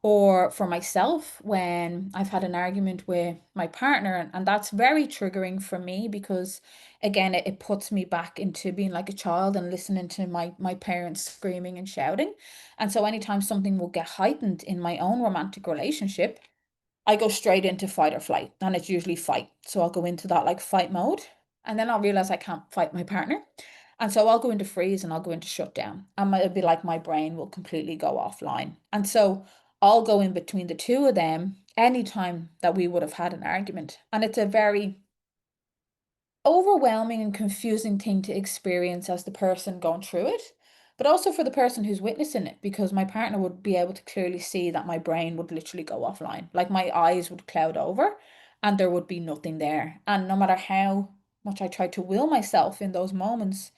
Or for myself, when I've had an argument with my partner, and that's very triggering for me because again it puts me back into being like a child and listening to my parents screaming and shouting. And so anytime something will get heightened in my own romantic relationship, I go straight into fight or flight, and it's usually fight. So I'll go into that like fight mode, and then I'll realize I can't fight my partner. And so I'll go into freeze and I'll go into shutdown. And it'll be like my brain will completely go offline. And so I'll go in between the two of them anytime that we would have had an argument. And it's a very overwhelming and confusing thing to experience as the person going through it, but also for the person who's witnessing it, because my partner would be able to clearly see that my brain would literally go offline. Like my eyes would cloud over and there would be nothing there. And no matter how much I tried to will myself in those moments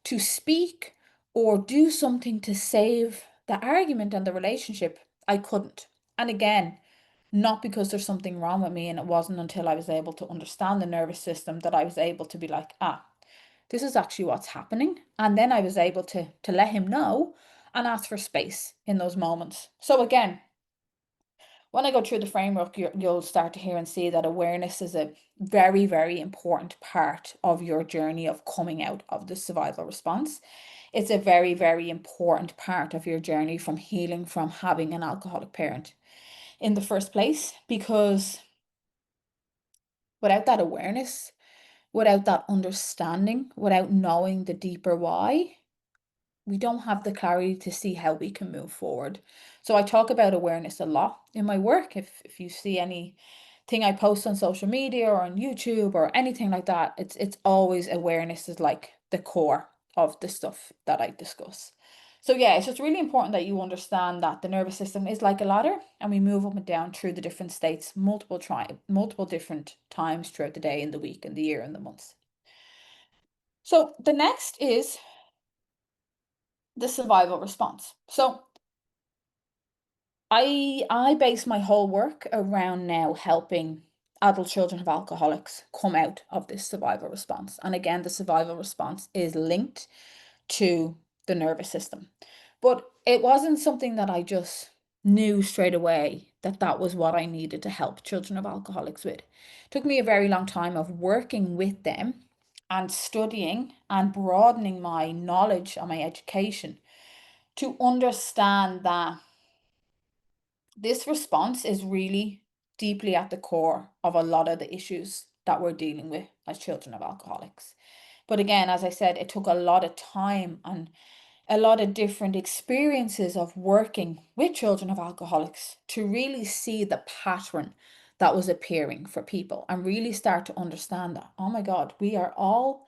to speak or do something to save the argument and the relationship, I couldn't. And again, not because there's something wrong with me. And it wasn't until I was able to understand the nervous system that I was able to be like, ah, this is actually what's happening. And then I was able to let him know and ask for space in those moments. So again, when I go through the framework, you'll start to hear and see that awareness is a very, very important part of your journey of coming out of the survival response. It's a very, very important part of your journey from healing from having an alcoholic parent in the first place, because without that awareness, without that understanding, without knowing the deeper why, we don't have the clarity to see how we can move forward. So I talk about awareness a lot in my work. If you see anything I post on social media or on YouTube or anything like that, it's always awareness is like the core of the stuff that I discuss. So yeah, it's just really important that you understand that the nervous system is like a ladder and we move up and down through the different states multiple different times throughout the day and the week and the year and the months. So the next is the survival response. So I base my whole work around now helping adult children of alcoholics come out of this survival response. And again, the survival response is linked to the nervous system. But it wasn't something that I just knew straight away that that was what I needed to help children of alcoholics with. It took me a very long time of working with them and studying and broadening my knowledge and my education to understand that this response is really deeply at the core of a lot of the issues that we're dealing with as children of alcoholics. But again, as I said, it took a lot of time and a lot of different experiences of working with children of alcoholics to really see the pattern that was appearing for people and really start to understand that, oh my God, we are all,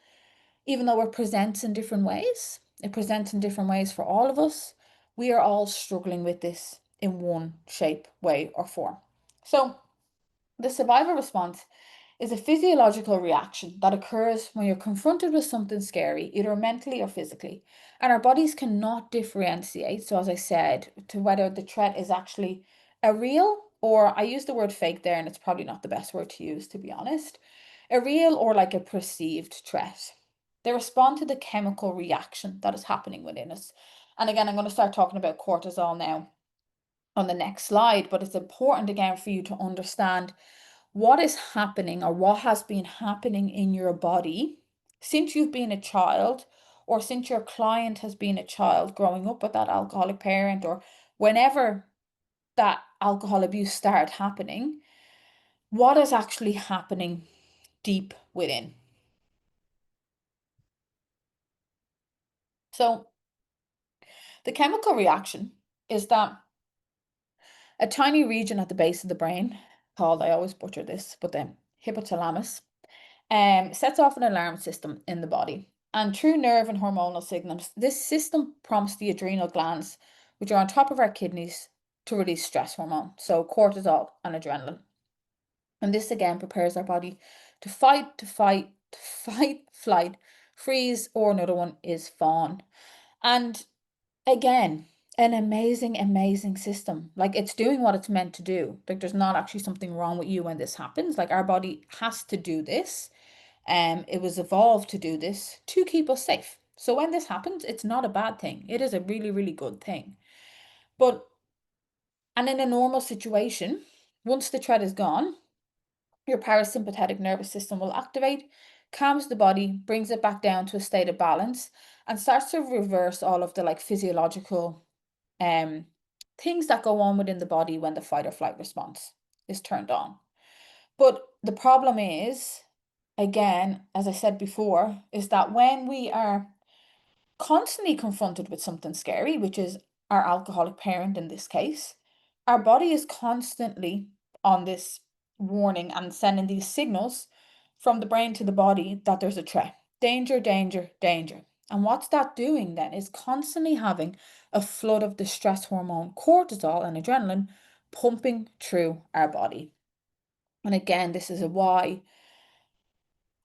even though it presents in different ways, it presents in different ways for all of us, we are all struggling with this in one shape, way, or form. So, the survival response is a physiological reaction that occurs when you're confronted with something scary, either mentally or physically. And our bodies cannot differentiate, so as I said, to whether the threat is actually a real, or I use the word fake there, and it's probably not the best word to use, to be honest, a real or like a perceived threat. They respond to the chemical reaction that is happening within us. And again, I'm going to start talking about cortisol now on the next slide, but it's important again for you to understand what is happening or what has been happening in your body since you've been a child, or since your client has been a child growing up with that alcoholic parent, or whenever that alcohol abuse started happening, what is actually happening deep within. So the chemical reaction is that a tiny region at the base of the brain called, I always butcher this, but then hypothalamus, sets off an alarm system in the body. And through nerve and hormonal signals, this system prompts the adrenal glands, which are on top of our kidneys, to release stress hormone, so cortisol and adrenaline. And this again prepares our body to fight, flight, freeze, or another one is fawn. And again, an amazing, amazing system. Like it's doing what it's meant to do. Like there's not actually something wrong with you when this happens. Like our body has to do this. It was evolved to do this to keep us safe. So when this happens, it's not a bad thing. It is a really, really good thing. But, and in a normal situation, once the threat is gone, your parasympathetic nervous system will activate, calms the body, brings it back down to a state of balance, and starts to reverse all of the like physiological things that go on within the body when the fight or flight response is turned on. But the problem is, again, as I said before, is that when we are constantly confronted with something scary, which is our alcoholic parent in this case, our body is constantly on this warning and sending these signals from the brain to the body that there's a threat. Danger, danger, danger. And what's that doing then is constantly having a flood of the stress hormone, cortisol, and adrenaline pumping through our body. And again, this is why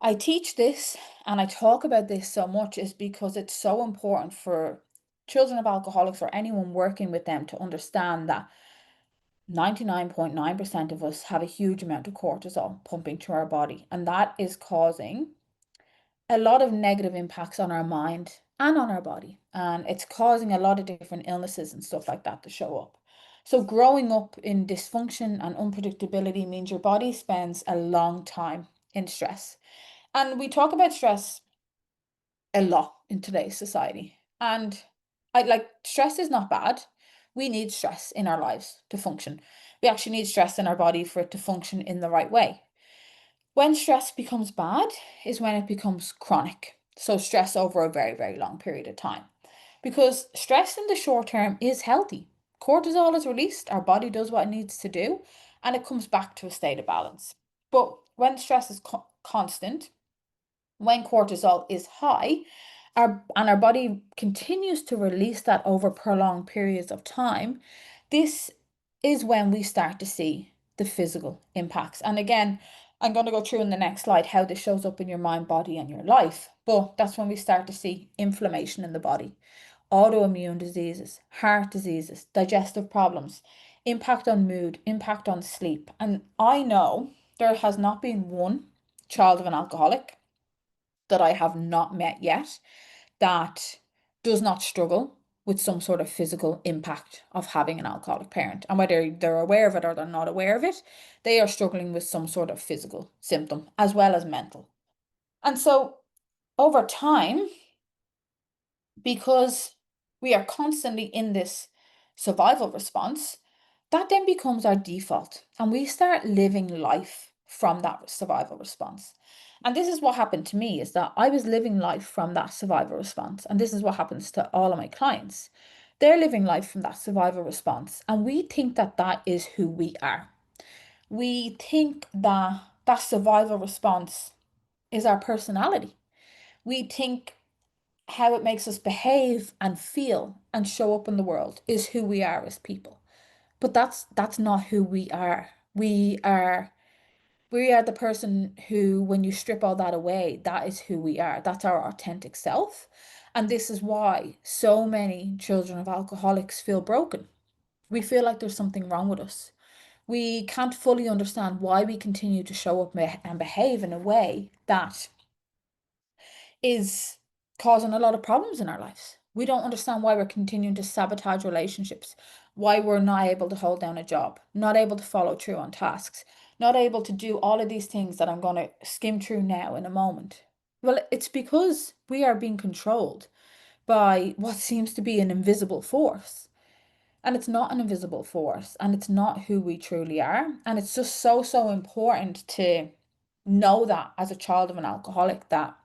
I teach this and I talk about this so much, is because it's so important for children of alcoholics or anyone working with them to understand that 99.9% of us have a huge amount of cortisol pumping through our body, and that is causing a lot of negative impacts on our mind and on our body. And it's causing a lot of different illnesses and stuff like that to show up. So, growing up in dysfunction and unpredictability means your body spends a long time in stress. And we talk about stress a lot in today's society. And I like stress is not bad. We need stress in our lives to function. We actually need stress in our body for it to function in the right way. When stress becomes bad is when it becomes chronic. So, stress over a very, very long period of time. Because stress in the short term is healthy. Cortisol is released, our body does what it needs to do, and it comes back to a state of balance. But when stress is constant, when cortisol is high, our body continues to release that over prolonged periods of time, this is when we start to see the physical impacts. And again, I'm going to go through in the next slide how this shows up in your mind, body, and your life. But that's when we start to see inflammation in the body, autoimmune diseases, heart diseases, digestive problems, impact on mood, impact on sleep. And I know there has not been one child of an alcoholic that I have not met yet that does not struggle with some sort of physical impact of having an alcoholic parent. And whether they're aware of it or they're not aware of it, they are struggling with some sort of physical symptom as well as mental. And so over time, because we are constantly in this survival response, that then becomes our default. And we start living life from that survival response. And this is what happened to me, is that I was living life from that survival response. And this is what happens to all of my clients. They're living life from that survival response. And we think that that is who we are. We think that that survival response is our personality. We think how it makes us behave and feel and show up in the world is who we are as people. But that's not who we are. We are the person who, when you strip all that away, that is who we are. That's our authentic self. And this is why so many children of alcoholics feel broken. We feel like there's something wrong with us. We can't fully understand why we continue to show up and behave in a way that is causing a lot of problems in our lives. We don't understand why we're continuing to sabotage relationships, why we're not able to hold down a job, not able to follow through on tasks, not able to do all of these things that I'm going to skim through now in a moment. Well, it's because we are being controlled by what seems to be an invisible force. And it's not an invisible force, and it's not who we truly are. And it's just so, so important to know that as a child of an alcoholic, that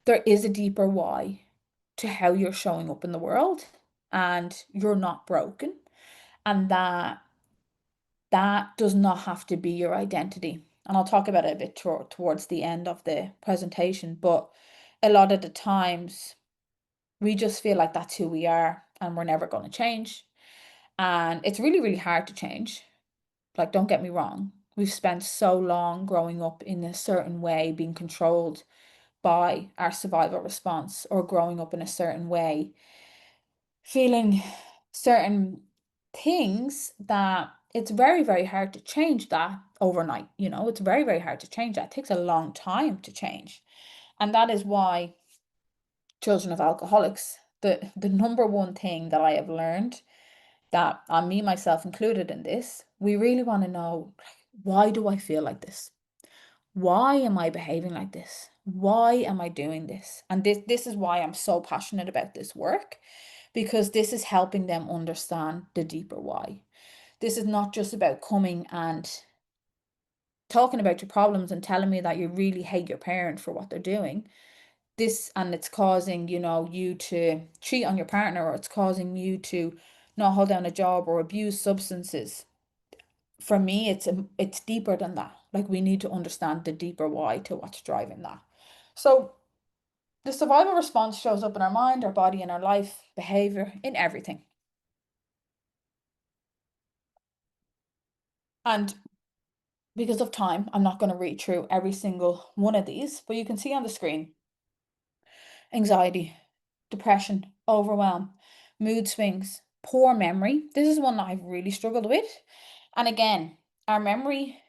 there is a deeper why to how you're showing up in the world, and you're not broken, and that does not have to be your identity. And I'll talk about it a bit towards the end of the presentation, but a lot of the times we just feel like that's who we are and we're never going to change. And it's really, really hard to change. Like, don't get me wrong. We've spent so long growing up in a certain way, being controlled by our survival response, or growing up in a certain way, feeling certain things, that it's very, very hard to change that overnight. It's very, very hard to change that. It takes a long time to change. And that is why children of alcoholics, the number one thing that I have learned, that me myself included in this, we really want to know, why do I feel like this? Why am I behaving like this? Why am I doing this? And this is why I'm so passionate about this work, because this is helping them understand the deeper why. This is not just about coming and talking about your problems and telling me that you really hate your parent for what they're doing. and it's causing, you to cheat on your partner, or it's causing you to not hold down a job or abuse substances. For me, it's deeper than that. Like, we need to understand the deeper why to what's driving that. So the survival response shows up in our mind, our body, and our life, behavior, in everything. And because of time, I'm not going to read through every single one of these, but you can see on the screen: anxiety, depression, overwhelm, mood swings, poor memory. This is one that I've really struggled with. And again, our memory,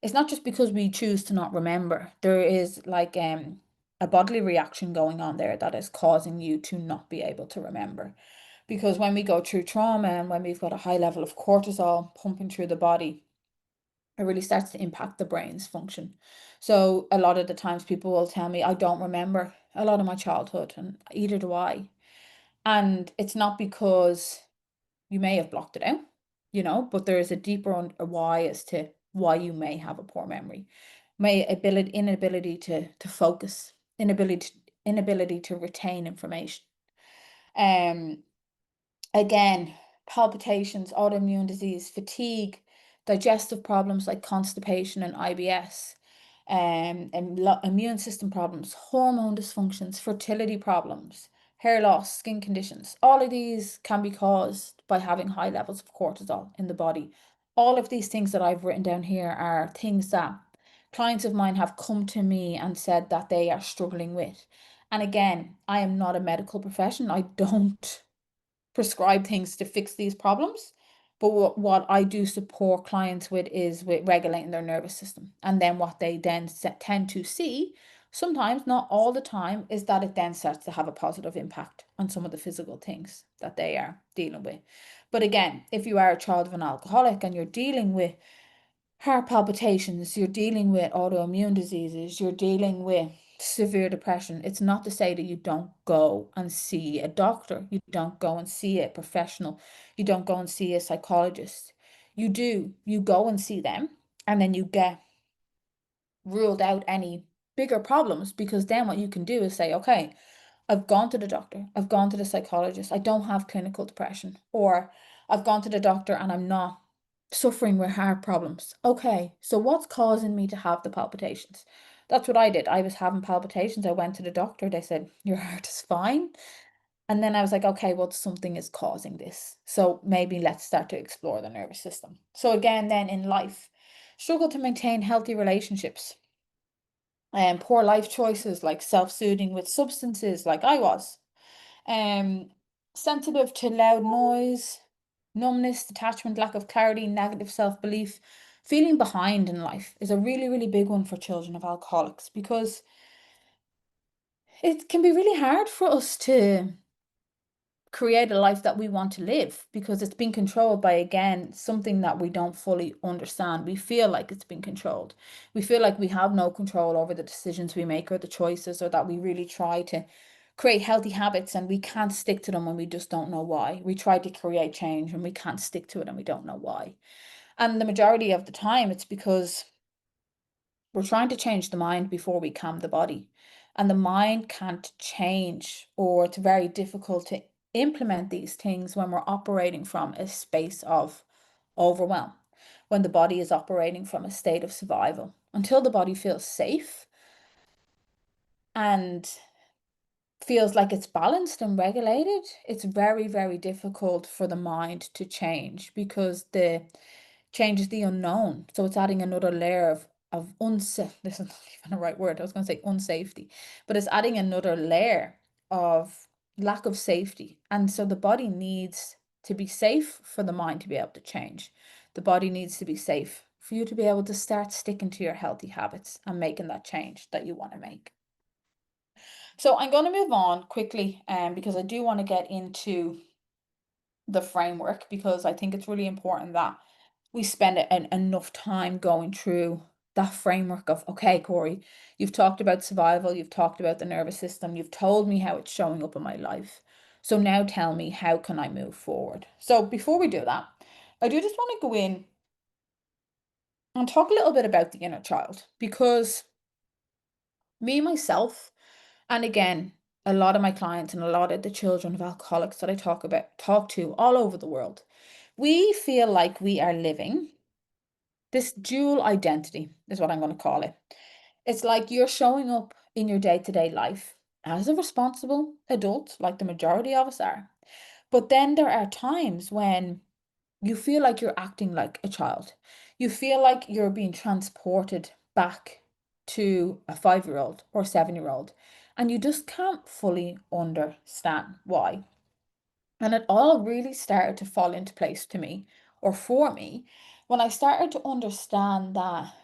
it's not just because we choose to not remember. There is like a bodily reaction going on there that is causing you to not be able to remember. Because when we go through trauma and when we've got a high level of cortisol pumping through the body, it really starts to impact the brain's function. So a lot of the times people will tell me, I don't remember a lot of my childhood, and either do I. And it's not because you may have blocked it out, but there is a deeper a why as to why you may have a poor memory. Inability to focus, inability to retain information. Um Again, palpitations, autoimmune disease, fatigue, digestive problems like constipation and IBS, immune system problems, hormone dysfunctions, fertility problems, hair loss, skin conditions. All of these can be caused by having high levels of cortisol in the body. All of these things that I've written down here are things that clients of mine have come to me and said that they are struggling with. And again, I am not a medical profession. I don't prescribe things to fix these problems. But what I do support clients with is with regulating their nervous system. And then what they then tend to see, sometimes, not all the time, is that it then starts to have a positive impact on some of the physical things that they are dealing with. But again, if you are a child of an alcoholic and you're dealing with heart palpitations, you're dealing with autoimmune diseases, you're dealing with severe depression, it's not to say that you don't go and see a doctor, you don't go and see a professional, you don't go and see a psychologist. You do, you go and see them, and then you get ruled out any bigger problems, because then what you can do is say, okay, I've gone to the doctor, I've gone to the psychologist, I don't have clinical depression, or I've gone to the doctor and I'm not suffering with heart problems. Okay, so what's causing me to have the palpitations? That's what I did. I was having palpitations. I went to the doctor. They said, your heart is fine. And then I was like, okay, well, something is causing this. So maybe let's start to explore the nervous system. So again, then in life, struggle to maintain healthy relationships, and poor life choices like self-soothing with substances like I was, um, sensitive to loud noise, numbness, detachment, lack of clarity, negative self-belief. Feeling behind in life is a really, really big one for children of alcoholics, because it can be really hard for us to create a life that we want to live, because it's been controlled by, again, something that we don't fully understand. We feel like it's been controlled. We feel like we have no control over the decisions we make or the choices, or that we really try to create healthy habits and we can't stick to them, and we just don't know why. We try to create change and we can't stick to it, and we don't know why. And the majority of the time it's because we're trying to change the mind before we calm the body. And the mind can't change, or it's very difficult to implement these things when we're operating from a space of overwhelm, when the body is operating from a state of survival. Until the body feels safe and feels like it's balanced and regulated, it's very, very difficult for the mind to change, because the change is the unknown. So it's adding another layer of unsafe. This is not even the right word. I was going to say unsafety, but it's adding another layer of lack of safety. And so the body needs to be safe for the mind to be able to change. The body needs to be safe for you to be able to start sticking to your healthy habits and making that change that you want to make. So I'm going to move on quickly, because I do want to get into the framework, because I think it's really important that we spend enough time going through that framework of, okay, Corey, you've talked about survival, you've talked about the nervous system, you've told me how it's showing up in my life. So now tell me, how can I move forward? So before we do that, I do just want to go in and talk a little bit about the inner child, because me myself, And again, a lot of my clients and a lot of the children of alcoholics that I talk to all over the world, we feel like we are living this dual identity, is what I'm going to call it. It's like you're showing up in your day-to-day life as a responsible adult, like the majority of us are. But then there are times when you feel like you're acting like a child. You feel like you're being transported back to a 5-year-old or 7-year-old, and you just can't fully understand why. And it all really started to fall into place to me, or for me, when I started to understand that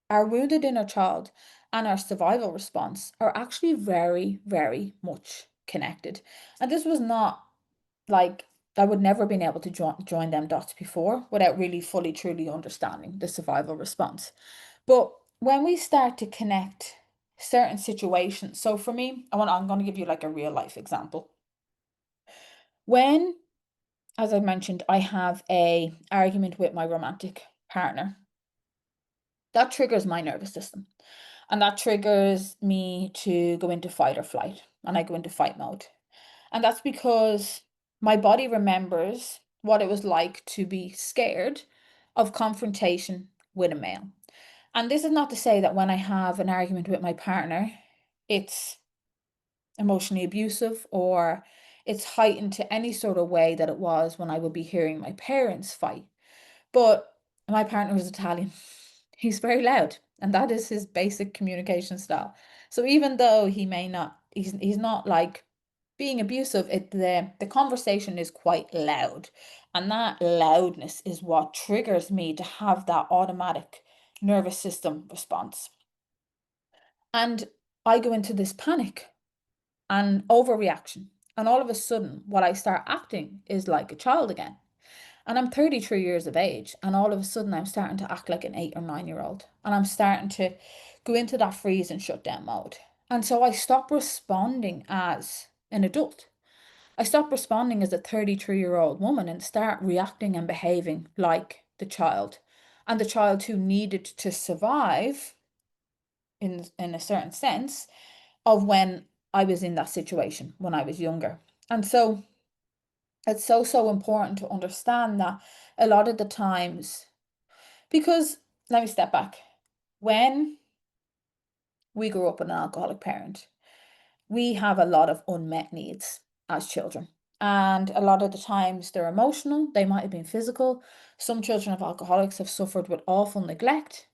our wounded inner child and our survival response are actually very, very much connected. And this was not like I would never been able to join them dots before without really fully, truly understanding the survival response. But when we start to connect certain situations, so for me, I'm going to give you like a real life example. When, as I mentioned, I have a argument with my romantic partner, that triggers my nervous system. And that triggers me to go into fight or flight. And I go into fight mode. And that's because my body remembers what it was like to be scared of confrontation with a male. And this is not to say that when I have an argument with my partner, it's emotionally abusive or it's heightened to any sort of way that it was when I would be hearing my parents fight. But my partner is Italian. He's very loud, and that is his basic communication style. So even though he may not, he's not like being abusive, the conversation is quite loud. And that loudness is what triggers me to have that automatic nervous system response. And I go into this panic and overreaction. And all of a sudden, what I start acting is like a child again. And I'm 33 years of age, and all of a sudden I'm starting to act like an 8 or 9 year old. And I'm starting to go into that freeze and shut down mode. And so I stop responding as an adult. I stop responding as a 33-year-old woman and start reacting and behaving like the child. And the child who needed to survive in a certain sense of when I was in that situation when I was younger. And so it's so important to understand that a lot of the times, because let me step back. When we grew up with an alcoholic parent, we have a lot of unmet needs as children. And a lot of the times they're emotional, they might have been physical. Some children of alcoholics have suffered with awful neglect.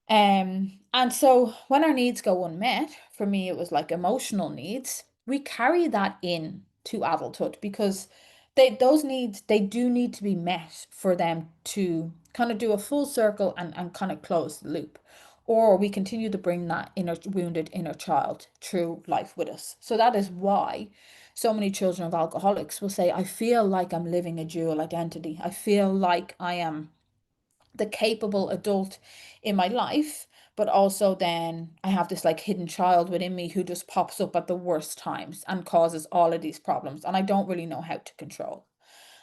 And so when our needs go unmet, for me, it was like emotional needs, we carry that in to adulthood because those needs, they do need to be met for them to kind of do a full circle and kind of close the loop. Or we continue to bring that inner wounded inner child through life with us. So that is why so many children of alcoholics will say, I feel like I'm living a dual identity. I feel like I am the capable adult in my life, but also then I have this like hidden child within me who just pops up at the worst times and causes all of these problems, and I don't really know how to control.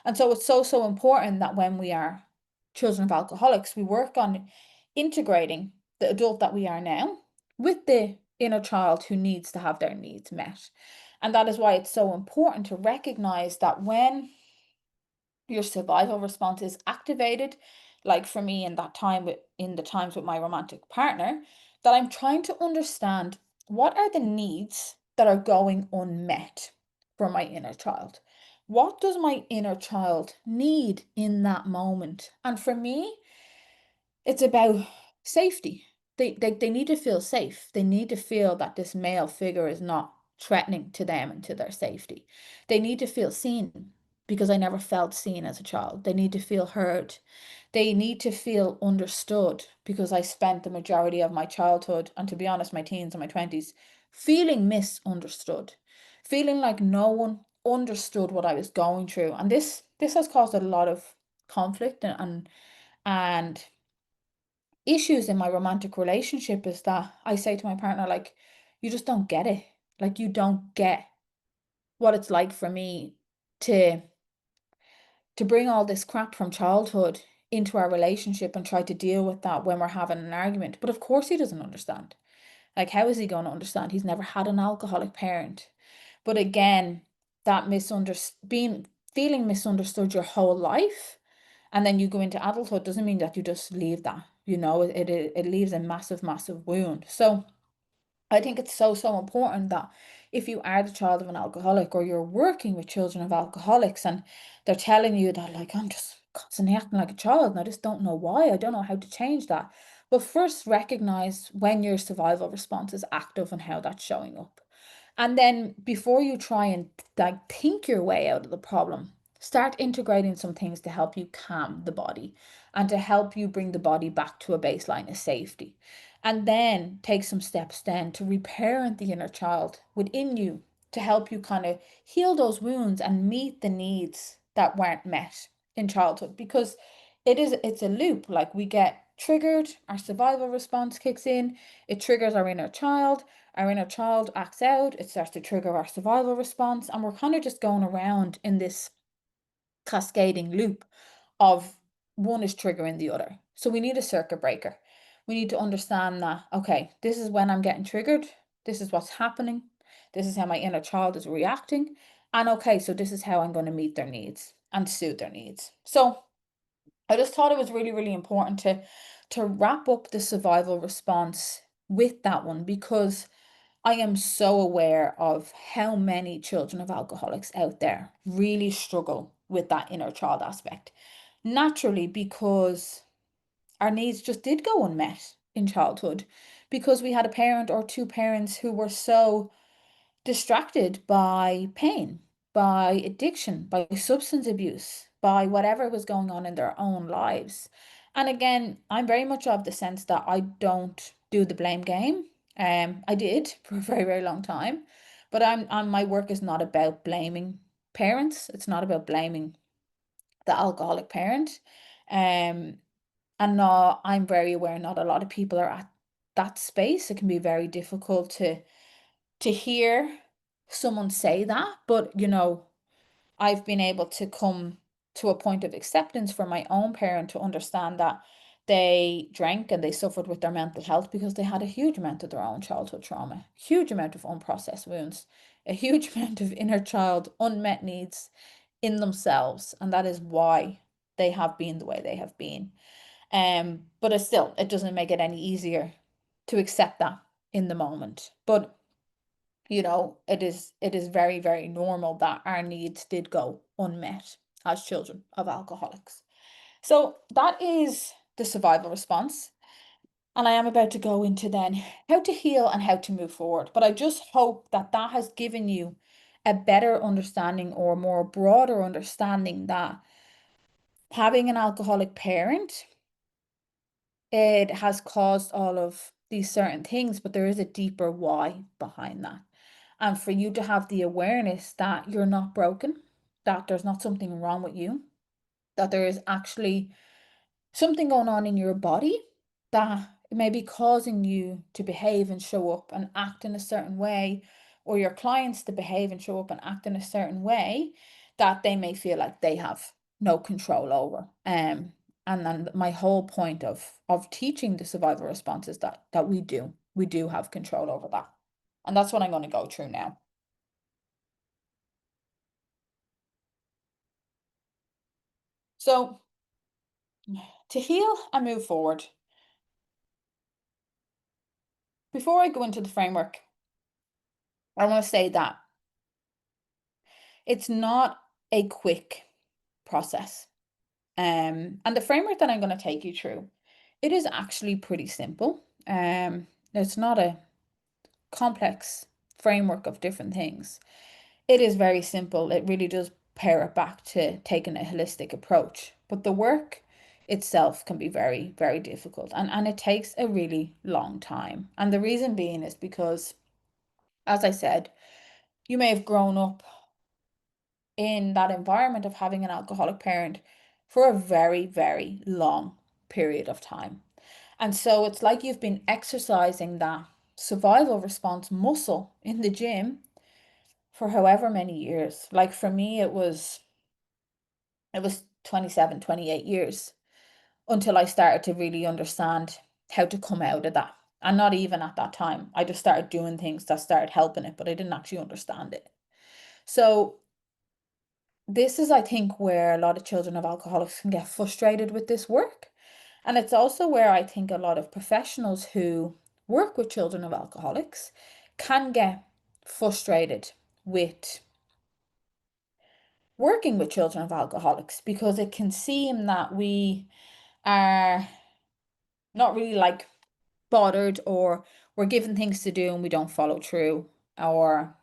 And so it's so important that when we are children of alcoholics, we work on integrating the adult that we are now with the inner child who needs to have their needs met. And that is why it's so important to recognize that when your survival response is activated, like for me in that time with in the times with my romantic partner, that I'm trying to understand what are the needs that are going unmet for my inner child. What does my inner child need in that moment? And for me, it's about safety. They need to feel safe. They need to feel that this male figure is not threatening to them and to their safety. They need to feel seen because I never felt seen as a child. They need to feel heard. They need to feel understood because I spent the majority of my childhood, and to be honest, my teens and my 20s, feeling misunderstood, feeling like no one understood what I was going through. And this has caused a lot of conflict and issues in my romantic relationship is that I say to my partner, like, you just don't get it. Like, you don't get what it's like for me to bring all this crap from childhood into our relationship and try to deal with that when we're having an argument. But of course he doesn't understand. Like, how is he going to understand? He's never had an alcoholic parent. But again, that being feeling misunderstood your whole life, and then you go into adulthood doesn't mean that you just leave that. It leaves a massive, massive wound. So I think it's so, so important that if you are the child of an alcoholic, or you're working with children of alcoholics, and they're telling you that, like, I'm just constantly acting like a child and I just don't know why, I don't know how to change that. But first, recognize when your survival response is active and how that's showing up. And then before you try and like think your way out of the problem, start integrating some things to help you calm the body and to help you bring the body back to a baseline of safety. And then take some steps then to reparent the inner child within you to help you kind of heal those wounds and meet the needs that weren't met in childhood. Because it's a loop. Like, we get triggered, our survival response kicks in, it triggers our inner child acts out, it starts to trigger our survival response, and we're kind of just going around in this cascading loop of one is triggering the other. So we need a circuit breaker. We need to understand that, okay, this is when I'm getting triggered, this is what's happening, this is how my inner child is reacting, and okay, so this is how I'm going to meet their needs and suit their needs. So I just thought it was really, really important to wrap up the survival response with that one, because I am so aware of how many children of alcoholics out there really struggle with that inner child aspect. Naturally, because our needs just did go unmet in childhood, because we had a parent or two parents who were so distracted by pain, by addiction, by substance abuse, by whatever was going on in their own lives. And again, I'm very much of the sense that I don't do the blame game. I did for a very, very long time, but my work is not about blaming parents. It's not about blaming the alcoholic parent. Um, and no, I'm very aware not a lot of people are at that space. It can be very difficult to hear someone say that, but I've been able to come to a point of acceptance for my own parent to understand that they drank and they suffered with their mental health because they had a huge amount of their own childhood trauma, huge amount of unprocessed wounds, a huge amount of inner child unmet needs in themselves, and that is why they have been the way they have been. But it doesn't make it any easier to accept that in the moment. But it is very, very normal that our needs did go unmet as children of alcoholics. So that is the survival response. And I am about to go into then how to heal and how to move forward. But I just hope that that has given you a better understanding, or more broader understanding, that having an alcoholic parent, it has caused all of these certain things, but there is a deeper why behind that. And for you to have the awareness that you're not broken, that there's not something wrong with you, that there is actually something going on in your body that may be causing you to behave and show up and act in a certain way, or your clients to behave and show up and act in a certain way that they may feel like they have no control over. And then my whole point of teaching the survival response is that we do have control over that. And that's what I'm going to go through now. So to heal and move forward, before I go into the framework, I want to say that it's not a quick process. And the framework that I'm going to take you through, it is actually pretty simple. It's not a complex framework of different things. It is very simple. It really does pare it back to taking a holistic approach. But the work itself can be very, very difficult, and it takes a really long time. And the reason being is because, as I said, you may have grown up in that environment of having an alcoholic parent for a very, very long period of time. And so it's like you've been exercising that survival response muscle in the gym for however many years. Like, for me, it was 27, 28 years until I started to really understand how to come out of that. And not even at that time. I just started doing things that started helping it, but I didn't actually understand it. So this is, I think, where a lot of children of alcoholics can get frustrated with this work. And it's also where I think a lot of professionals who work with children of alcoholics can get frustrated with working with children of alcoholics, because it can seem that we are not really like bothered, or we're given things to do and we don't follow through, or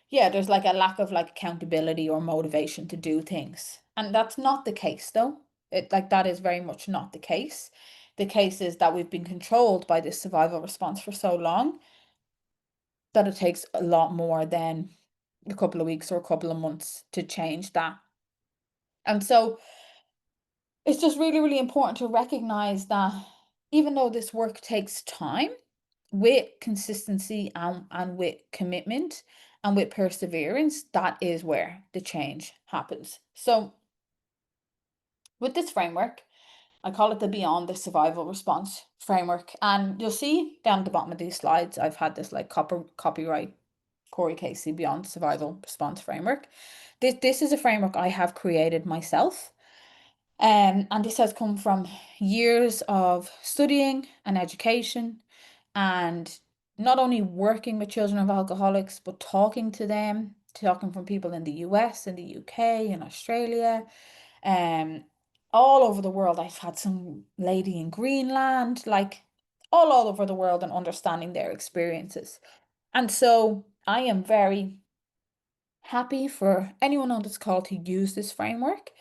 yeah, there's like a lack of like accountability or motivation to do things. And that's not the case though. That is very much not the case. The case is that we've been controlled by this survival response for so long that it takes a lot more than a couple of weeks or a couple of months to change that. And so it's just really, really important to recognize that even though this work takes time, with consistency and with commitment and with perseverance, that is where the change happens. So with this framework, I call it the Beyond the Survival Response framework. And you'll see down at the bottom of these slides, I've had this like copyright Corey Casey Beyond Survival Response framework. This is a framework I have created myself. And this has come from years of studying and education, and not only working with children of alcoholics, but talking to them, talking from people in the US, in the UK, in Australia, um, all over the world. I've had some lady in Greenland, like all over the world, and understanding their experiences. And so I am very happy for anyone on this call to use this framework,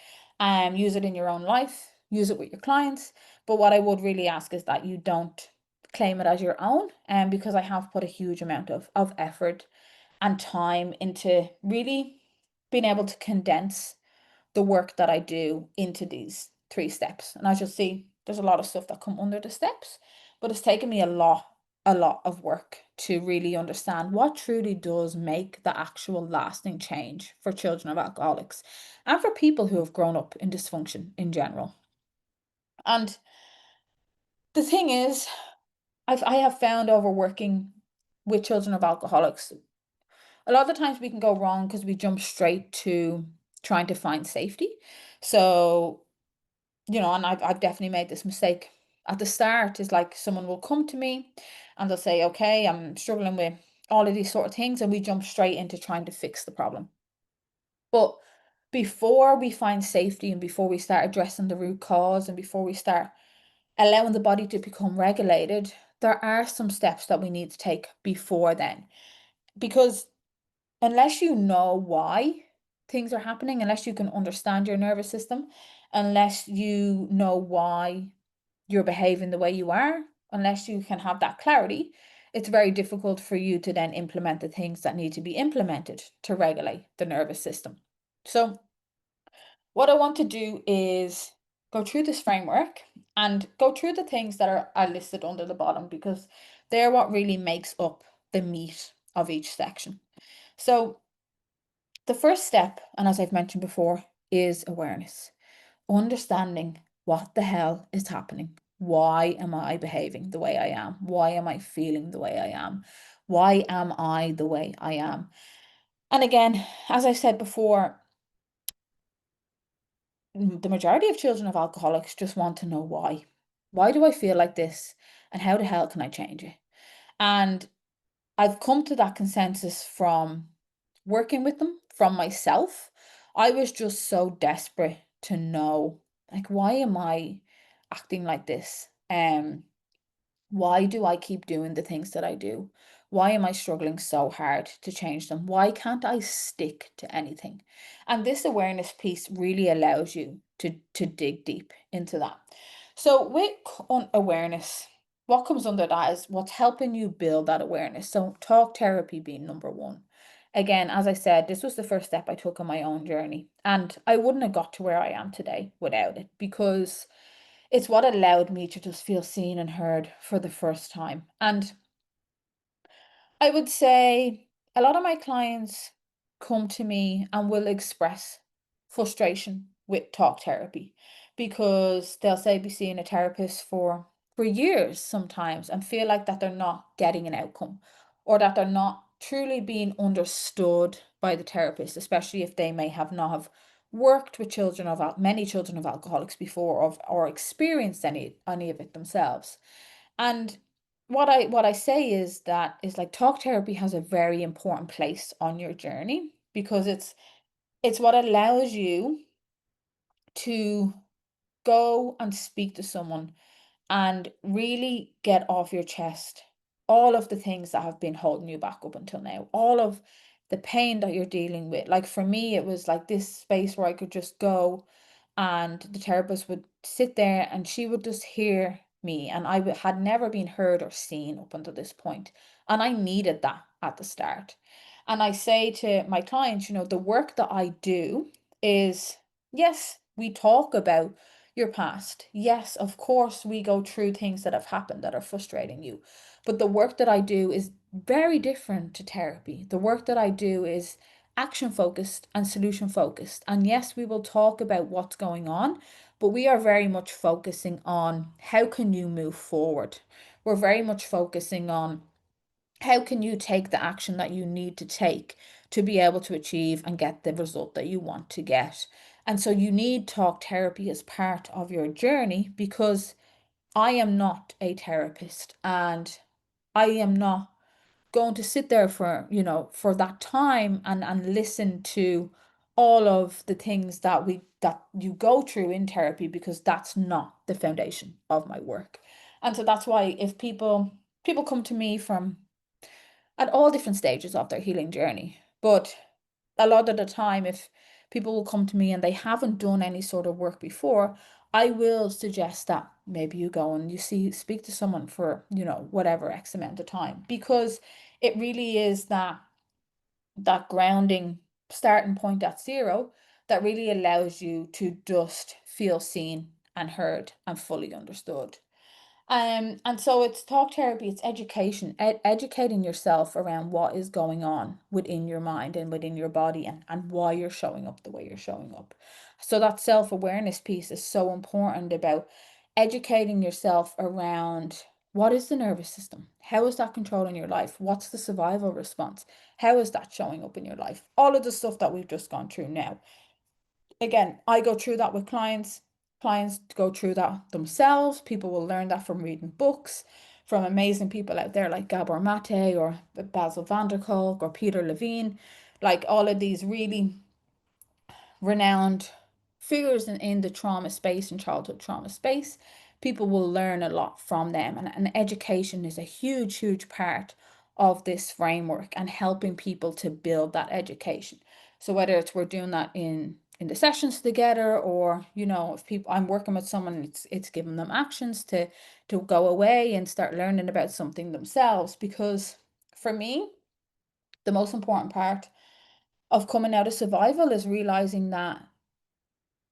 use it in your own life, use it with your clients. But what I would really ask is that you don't claim it as your own, and because I have put a huge amount of effort and time into really being able to condense the work that I do into these 3 steps. And as you'll see, there's a lot of stuff that come under the steps, but it's taken me a lot of work to really understand what truly does make the actual lasting change for children of alcoholics and for people who have grown up in dysfunction in general. And the thing is, I have found over working with children of alcoholics, a lot of the times we can go wrong because we jump straight to trying to find safety. So, and I've definitely made this mistake at the start. Is like someone will come to me and they'll say, okay, I'm struggling with all of these sort of things, and we jump straight into trying to fix the problem. But before we find safety, and before we start addressing the root cause, and before we start allowing the body to become regulated, there are some steps that we need to take before then. Because unless you know why things are happening, unless you can understand your nervous system, unless you know why you're behaving the way you are, unless you can have that clarity, it's very difficult for you to then implement the things that need to be implemented to regulate the nervous system. So what I want to do is go through this framework and go through the things that are listed under the bottom, because they're what really makes up the meat of each section. So the first step, and as I've mentioned before, is awareness. Understanding what the hell is happening. Why am I behaving the way I am? Why am I feeling the way I am? Why am I the way I am? And again, as I said before, the majority of children of alcoholics just want to know why. Why do I feel like this? And how the hell can I change it? And I've come to that consensus from working with them, from myself. I was just so desperate to know, like, why am I acting like this? Why do I keep doing the things that I do? Why am I struggling so hard to change them? Why can't I stick to anything? And this awareness piece really allows you to dig deep into that. So with awareness, what comes under that is what's helping you build that awareness. So talk therapy being number one. Again, as I said, this was the first step I took on my own journey, and I wouldn't have got to where I am today without it, because it's what allowed me to just feel seen and heard for the first time. And I would say a lot of my clients come to me and will express frustration with talk therapy, because they'll say be seeing a therapist for for years sometimes and feel like that they're not getting an outcome, or that they're not truly being understood by the therapist, especially if they may have not have worked with many children of alcoholics before, or experienced any of it themselves. And what I say is that is like talk therapy has a very important place on your journey, because it's what allows you to go and speak to someone and really get off your chest all of the things that have been holding you back up until now, all of the pain that you're dealing with. Like for me, it was like this space where I could just go, and the therapist would sit there and she would just hear me. And had never been heard or seen up until this point. And I needed that at the start. And I say to my clients, the work that I do is, yes, we talk about your past. Yes, of course, we go through things that have happened that are frustrating you. But the work that I do is very different to therapy. The work that I do is action focused and solution focused. And yes, we will talk about what's going on, but we are very much focusing on how can you move forward. We're very much focusing on how can you take the action that you need to take to be able to achieve and get the result that you want to get. And so you need talk therapy as part of your journey, because I am not a therapist, and I am not going to sit there for that time and listen to all of the things that you go through in therapy, because that's not the foundation of my work. And so that's why, if people come to me from at all different stages of their healing journey. But a lot of the time, if people will come to me and they haven't done any sort of work before, I will suggest that maybe you go and speak to someone for, whatever X amount of time, because it really is that grounding starting point at zero that really allows you to just feel seen and heard and fully understood. And so it's talk therapy, it's education, educating yourself around what is going on within your mind and within your body, and why you're showing up the way you're showing up. So that self-awareness piece is so important, about educating yourself around what is the nervous system? How is that controlling your life? What's the survival response? How is that showing up in your life? All of the stuff that we've just gone through now. Again, I go through that with clients. Clients go through that themselves. People will learn that from reading books from amazing people out there like Gabor Mate or Basil van der Kolk or Peter Levine, like all of these really renowned figures in the trauma space and childhood trauma space. People will learn a lot from them, and education is a huge, huge part of this framework, and helping people to build that education. So whether it's we're doing that in the sessions together, or if people I'm working with someone, it's giving them actions to go away and start learning about something themselves. Because for me, the most important part of coming out of survival is realizing that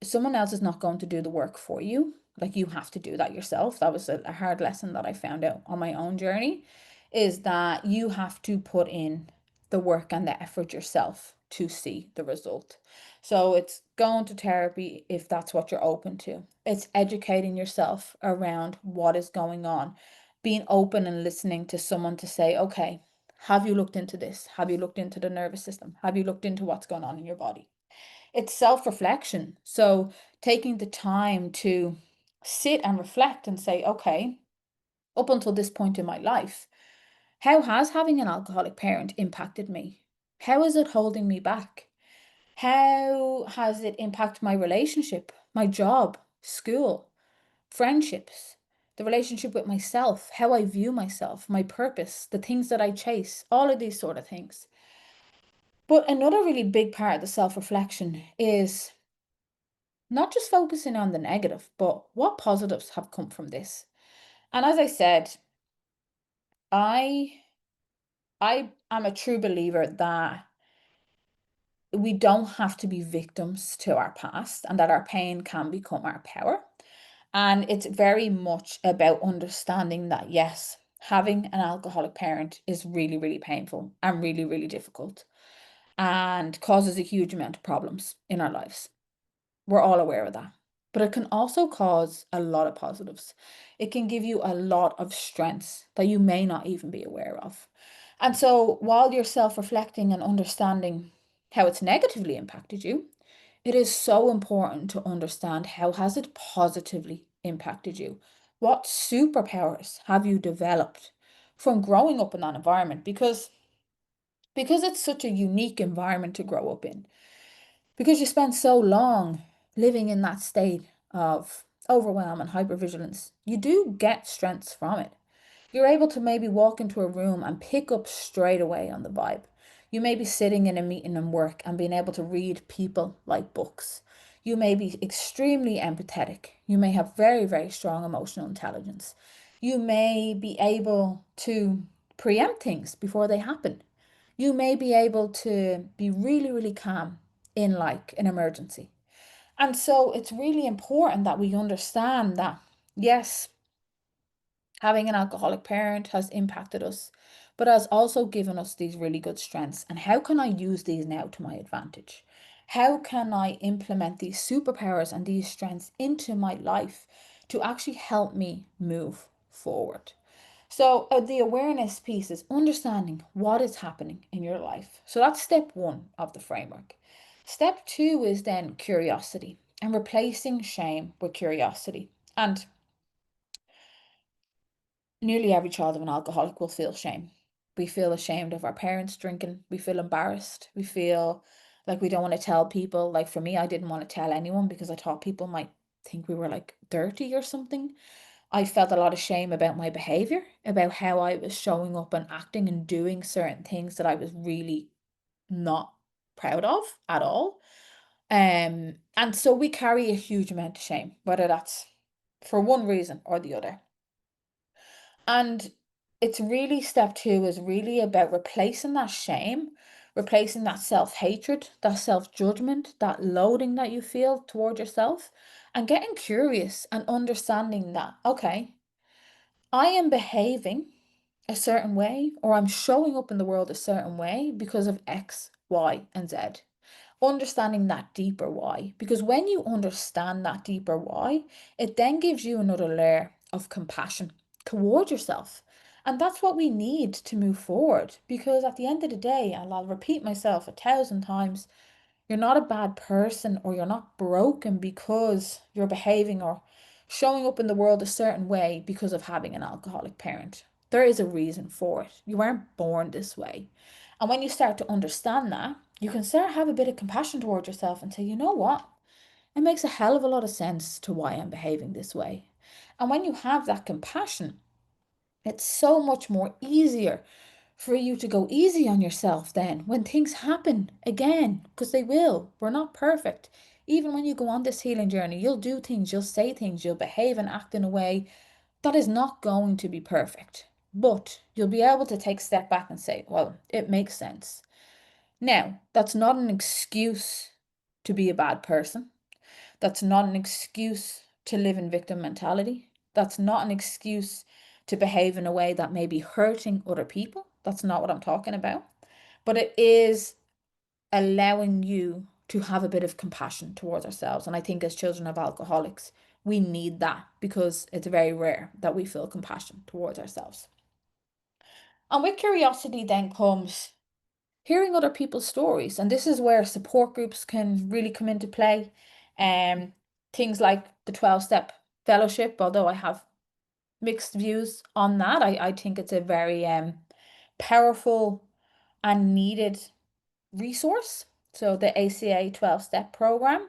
someone else is not going to do the work for you. Like, you have to do that yourself. That was a hard lesson that I found out on my own journey, is that you have to put in the work and the effort yourself to see the result. So it's going to therapy if that's what you're open to. It's educating yourself around what is going on, being open and listening to someone to say, okay, have you looked into this? Have you looked into the nervous system? Have you looked into what's going on in your body? It's self-reflection. So taking the time to sit and reflect and say, okay, up until this point in my life, how has having an alcoholic parent impacted me? How is it holding me back? How has it impacted my relationship, my job, school, friendships, the relationship with myself, how I view myself, my purpose, the things that I chase, all of these sort of things. But another really big part of the self-reflection is not just focusing on the negative, but what positives have come from this. And as I said, I I am a true believer that we don't have to be victims to our past, and that our pain can become our power. And it's very much about understanding that, yes, having an alcoholic parent is really, really painful and really, really difficult, and causes a huge amount of problems in our lives. We're all aware of that. but it can also cause a lot of positives. It can give you a lot of strengths that you may not even be aware of. And so while you're self-reflecting and understanding how it's negatively impacted you, it is so important to understand how has it positively impacted you. What superpowers have you developed from growing up in that environment? Because it's such a unique environment to grow up in, because you spend so long living in that state of overwhelm and hypervigilance, you do get strengths from it. You're able to maybe walk into a room and pick up straight away on the vibe. You may be sitting in a meeting and work and being able to read people like books. You may be extremely empathetic. You may have very, very strong emotional intelligence. You may be able to preempt things before they happen. You may be able to be really, really calm in like an emergency. And so it's really important that we understand that, yes, having an alcoholic parent has impacted us, but has also given us these really good strengths. And how can I use these now to my advantage? How can I implement these superpowers and these strengths into my life to actually help me move forward? So, the awareness piece is understanding what is happening in your life. So, that's step one of the framework. Step two is then curiosity and replacing shame with curiosity. And nearly every child of an alcoholic will feel shame. We feel ashamed of our parents drinking. We feel embarrassed. We feel like we don't want to tell people. Like for me, I didn't want to tell anyone because I thought people might think we were like dirty or something. I felt a lot of shame about my behavior, about how I was showing up and acting and doing certain things that I was really not proud of at all. And so we carry a huge amount of shame, whether that's for one reason or the other. And it's really step two is really about replacing that shame, replacing that self-hatred, that self-judgment, that loathing that you feel toward yourself, and getting curious and understanding that, okay, I am behaving a certain way, or I'm showing up in the world a certain way because of X, Y, and Z. Understanding that deeper why. Because when you understand that deeper why, it then gives you another layer of compassion toward yourself. And that's what we need to move forward. Because at the end of the day, and I'll repeat myself 1,000 times, you're not a bad person or you're not broken because you're behaving or showing up in the world a certain way because of having an alcoholic parent. There is a reason for it. You weren't born this way. And when you start to understand that, you can start to have a bit of compassion towards yourself and say, you know what? It makes a hell of a lot of sense to why I'm behaving this way. And when you have that compassion, it's so much more easier for you to go easy on yourself then when things happen again, because they will. We're not perfect. Even when you go on this healing journey, you'll do things, you'll say things, you'll behave and act in a way that is not going to be perfect. But you'll be able to take a step back and say, well, it makes sense. Now, that's not an excuse to be a bad person. That's not an excuse to live in victim mentality. That's not an excuse to behave in a way that may be hurting other people. That's not what I'm talking about. But it is allowing you to have a bit of compassion towards ourselves. And I think as children of alcoholics, we need that because it's very rare that we feel compassion towards ourselves. And with curiosity then comes hearing other people's stories. And this is where support groups can really come into play. Um, Things like the 12-step fellowship, although I have mixed views on that. I think it's a very powerful and needed resource. So the ACA 12-step program.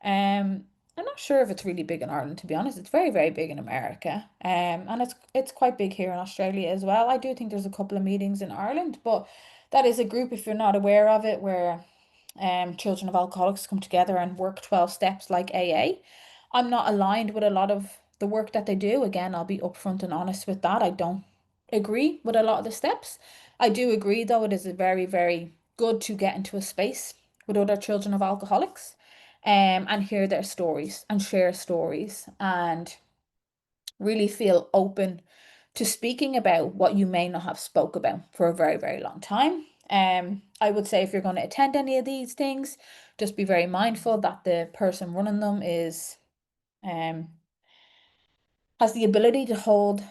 I'm not sure if it's really big in Ireland, to be honest. It's very, very big in America. And it's quite big here in Australia as well. I do think there's a couple of meetings in Ireland, but that is a group, if you're not aware of it, where children of alcoholics come together and work 12 steps like AA. I'm not aligned with a lot of the work that they do. Again, I'll be upfront and honest with that. I don't agree with a lot of the steps. I do agree, though, it is a very, very good to get into a space with other children of alcoholics and hear their stories and share stories and really feel open to speaking about what you may not have spoke about for a very, very long time. I would say if you're going to attend any of these things, just be very mindful that the person running them is has the ability to hold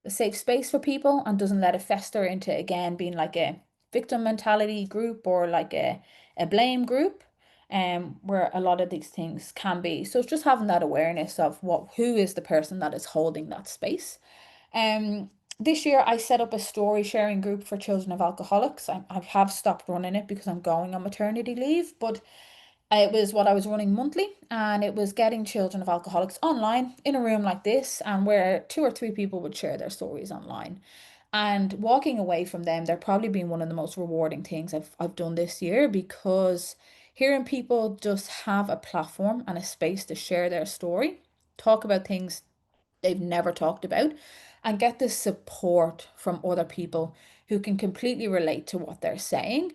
a safe space for people and doesn't let it fester into, again, being like a victim mentality group or like a blame group, where a lot of these things can be. So it's just having that awareness of who is the person that is holding that space. Um, this year I set up a story sharing group for children of alcoholics. I have stopped running it because I'm going on maternity leave, but it was what I was running monthly, and it was getting children of alcoholics online in a room like this, and where two or three people would share their stories online. And walking away from them, they're probably been one of the most rewarding things I've done this year, because hearing people just have a platform and a space to share their story, talk about things they've never talked about, and get the support from other people who can completely relate to what they're saying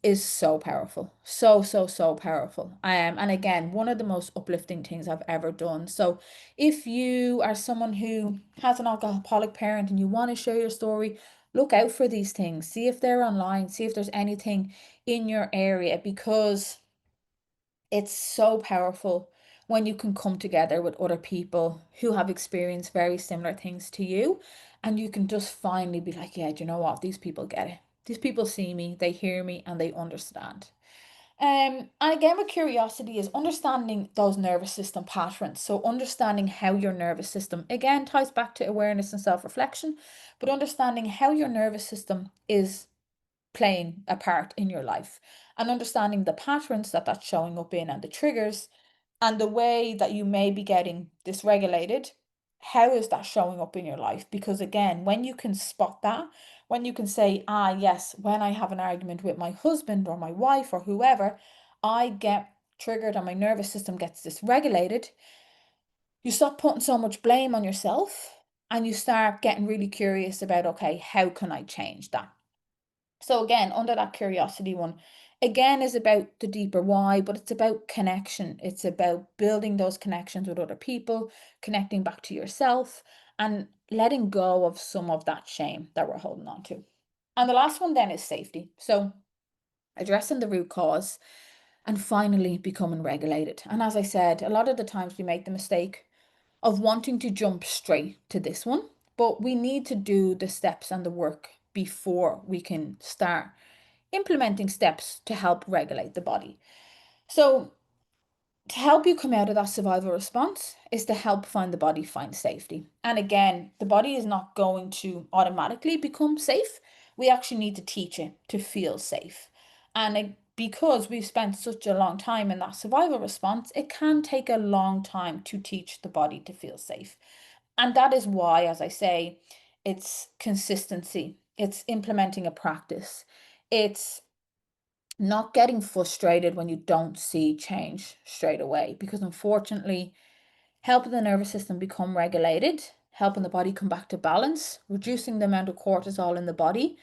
is so powerful. So, so, so powerful. And again, one of the most uplifting things I've ever done. So if you are someone who has an alcoholic parent and you want to share your story, look out for these things. See if they're online, see if there's anything in your area, because it's so powerful when you can come together with other people who have experienced very similar things to you, and you can just finally be like, yeah, do you know what? These people get it. These people see me, they hear me, and they understand. And again, with curiosity is understanding those nervous system patterns. So understanding how your nervous system, again, ties back to awareness and self-reflection, but understanding how your nervous system is playing a part in your life, and understanding the patterns that that's showing up in and the triggers and the way that you may be getting dysregulated. How is that showing up in your life? Because again, when you can spot that, when you can say, ah, yes, when I have an argument with my husband or my wife or whoever, I get triggered and my nervous system gets dysregulated, you stop putting so much blame on yourself, and you start getting really curious about, okay, how can I change that? So again, under that curiosity one, again, is about the deeper why, but it's about connection. It's about building those connections with other people, connecting back to yourself, and letting go of some of that shame that we're holding on to. And the last one then is safety. So addressing the root cause and finally becoming regulated. And as I said, a lot of the times we make the mistake of wanting to jump straight to this one, but we need to do the steps and the work before we can start implementing steps to help regulate the body. So, to help you come out of that survival response is to help the body find safety. And again, the body is not going to automatically become safe. We actually need to teach it to feel safe. And because we've spent such a long time in that survival response, it can take a long time to teach the body to feel safe. And that is why, as I say, it's consistency, it's implementing a practice, it's not getting frustrated when you don't see change straight away, because unfortunately, helping the nervous system become regulated, helping the body come back to balance, reducing the amount of cortisol in the body,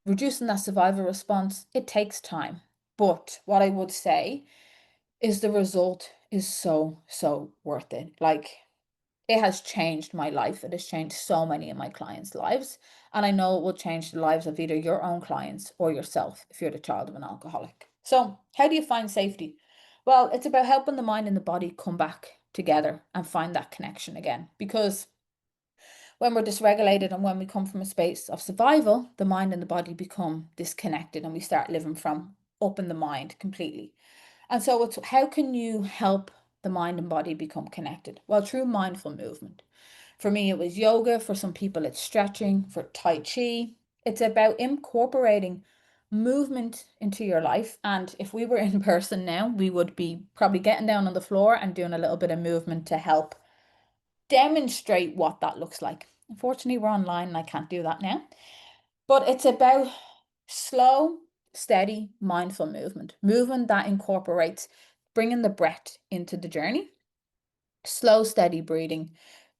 reducing that survival response, it takes time. But what I would say is the result is so, so worth it. Like, it has changed my life. It has changed so many of my clients' lives. And I know it will change the lives of either your own clients or yourself if you're the child of an alcoholic. So, how do you find safety? Well, it's about helping the mind and the body come back together and find that connection again. Because when we're dysregulated and when we come from a space of survival, the mind and the body become disconnected and we start living from up in the mind completely. And so it's how can you help the mind and body become connected? Well, through mindful movement. For me, it was yoga. For some people, it's stretching. For Tai Chi, it's about incorporating movement into your life. And if we were in person now, we would be probably getting down on the floor and doing a little bit of movement to help demonstrate what that looks like. Unfortunately, we're online and I can't do that now. But it's about slow, steady, mindful movement, movement that incorporates bringing the breath into the journey, slow, steady breathing,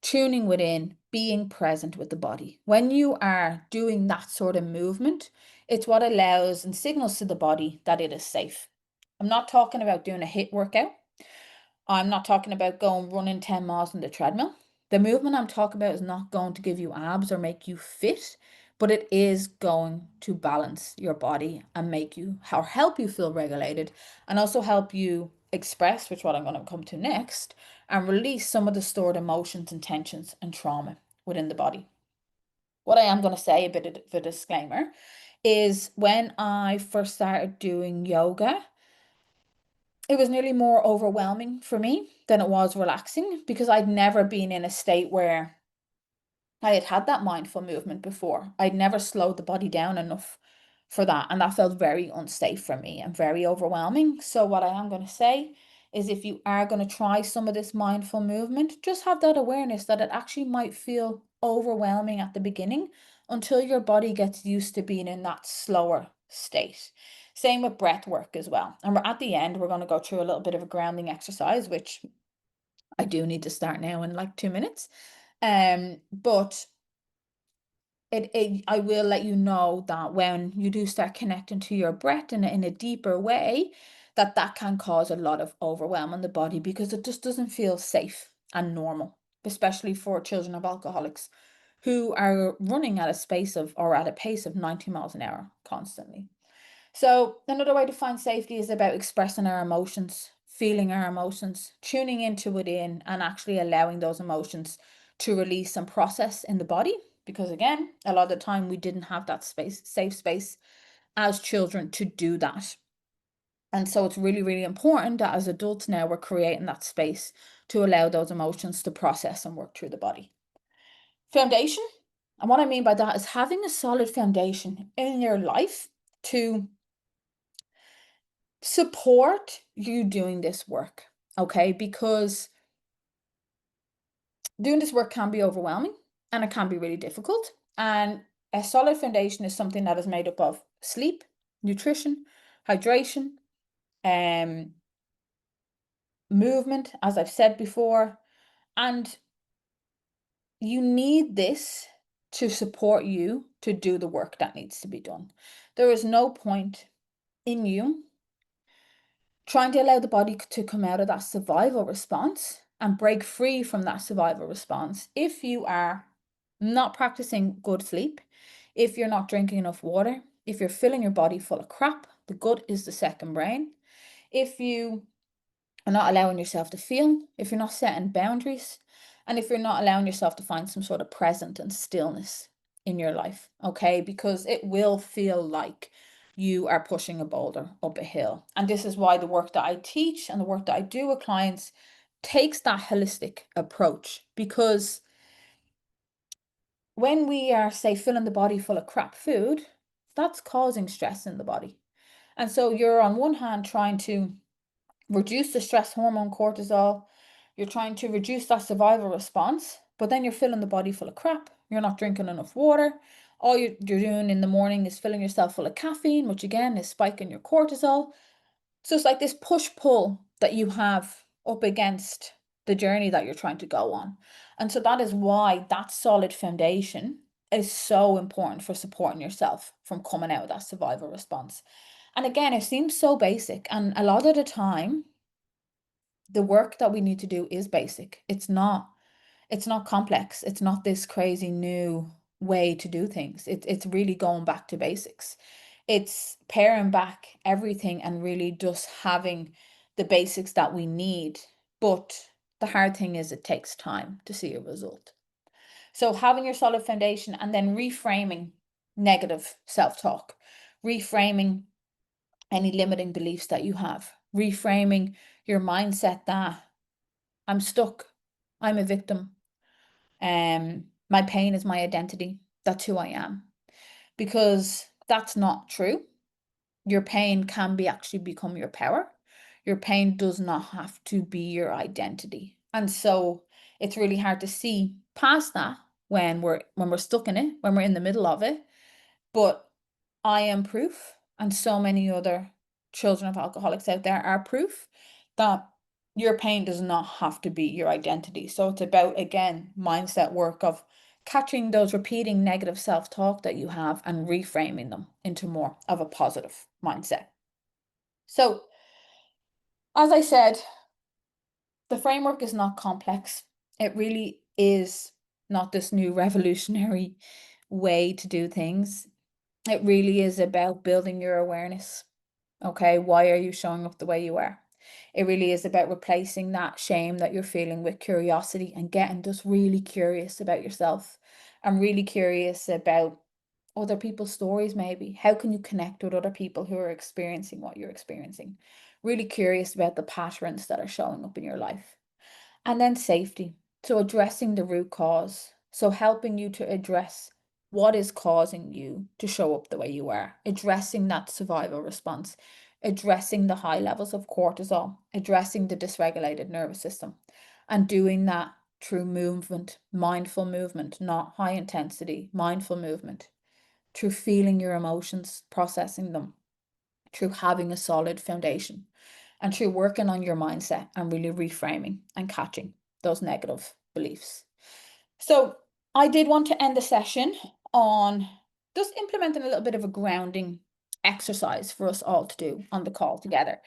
tuning within, being present with the body. When you are doing that sort of movement, it's what allows and signals to the body that it is safe. I'm not talking about doing a HIIT workout. I'm not talking about going running 10 miles on the treadmill. The movement I'm talking about is not going to give you abs or make you fit, but it is going to balance your body and make you or help you feel regulated, and also help you express, which what I'm going to come to next, and release some of the stored emotions and tensions and trauma within the body. What I am going to say, a bit of a disclaimer, is when I first started doing yoga, it was nearly more overwhelming for me than it was relaxing, because I'd never been in a state where I had had that mindful movement before. I'd never slowed the body down enough for that. And that felt very unsafe for me and very overwhelming. So, what I am going to say is, if you are going to try some of this mindful movement, just have that awareness that it actually might feel overwhelming at the beginning until your body gets used to being in that slower state. Same with breath work as well. And we're at the end, we're going to go through a little bit of a grounding exercise, which I do need to start now in like 2 minutes. But I will let you know that when you do start connecting to your breath in a deeper way, that can cause a lot of overwhelm in the body, because it just doesn't feel safe and normal, especially for children of alcoholics who are running at a space of, or at a pace of 90 miles an hour constantly. So another way to find safety is about expressing our emotions, feeling our emotions, tuning into within, and actually allowing those emotions to release and process in the body. Because again, a lot of the time we didn't have that space, safe space as children to do that. And so it's really, really important that as adults now we're creating that space to allow those emotions to process and work through the body. Foundation. And what I mean by that is having a solid foundation in your life to support you doing this work, okay? Because doing this work can be overwhelming and it can be really difficult. And a solid foundation is something that is made up of sleep, nutrition, hydration, um, movement, as I've said before. And you need this to support you to do the work that needs to be done. There is no point in you trying to allow the body to come out of that survival response and break free from that survival response if you are not practicing good sleep, if you're not drinking enough water, if you're filling your body full of crap. The gut is the second brain. If you are not allowing yourself to feel, if you're not setting boundaries, and if you're not allowing yourself to find some sort of present and stillness in your life, okay? Because it will feel like you are pushing a boulder up a hill. And this is why the work that I teach and the work that I do with clients takes that holistic approach. Because when we are, say, filling the body full of crap food, that's causing stress in the body. And so you're on one hand trying to reduce the stress hormone cortisol, you're trying to reduce that survival response, but then you're filling the body full of crap. You're not drinking enough water. All you're doing in the morning is filling yourself full of caffeine, which again is spiking your cortisol. So it's like this push-pull that you have up against the journey that you're trying to go on. And so that is why that solid foundation is so important for supporting yourself from coming out of that survival response. And again, it seems so basic. And a lot of the time, the work that we need to do is basic. It's not complex. It's not this crazy new way to do things. It's really going back to basics. It's paring back everything and really just having the basics that we need. But the hard thing is it takes time to see a result. So having your solid foundation and then reframing negative self-talk, reframing any limiting beliefs that you have, reframing your mindset that I'm stuck, I'm a victim, my pain is my identity, that's who I am. Because that's not true. Your pain can be actually become your power. Your pain does not have to be your identity. And so it's really hard to see past that when we're stuck in it, when we're in the middle of it. But I am proof, and so many other children of alcoholics out there are proof that your pain does not have to be your identity. So it's about, again, mindset work of catching those repeating negative self-talk that you have and reframing them into more of a positive mindset. So, as I said, the framework is not complex. It really is not this new revolutionary way to do things. It really is about building your awareness. Okay, why are you showing up the way you are? It really is about replacing that shame that you're feeling with curiosity and getting just really curious about yourself and really curious about other people's stories, maybe. How can you connect with other people who are experiencing what you're experiencing? Really curious about the patterns that are showing up in your life. And then safety. So addressing the root cause. So helping you to address what is causing you to show up the way you are, addressing that survival response, addressing the high levels of cortisol, addressing the dysregulated nervous system, and doing that through movement, mindful movement, not high intensity, mindful movement, through feeling your emotions, processing them, through having a solid foundation, and through working on your mindset and really reframing and catching those negative beliefs. So, I did want to end the session on just implementing a little bit of a grounding exercise for us all to do on the call together.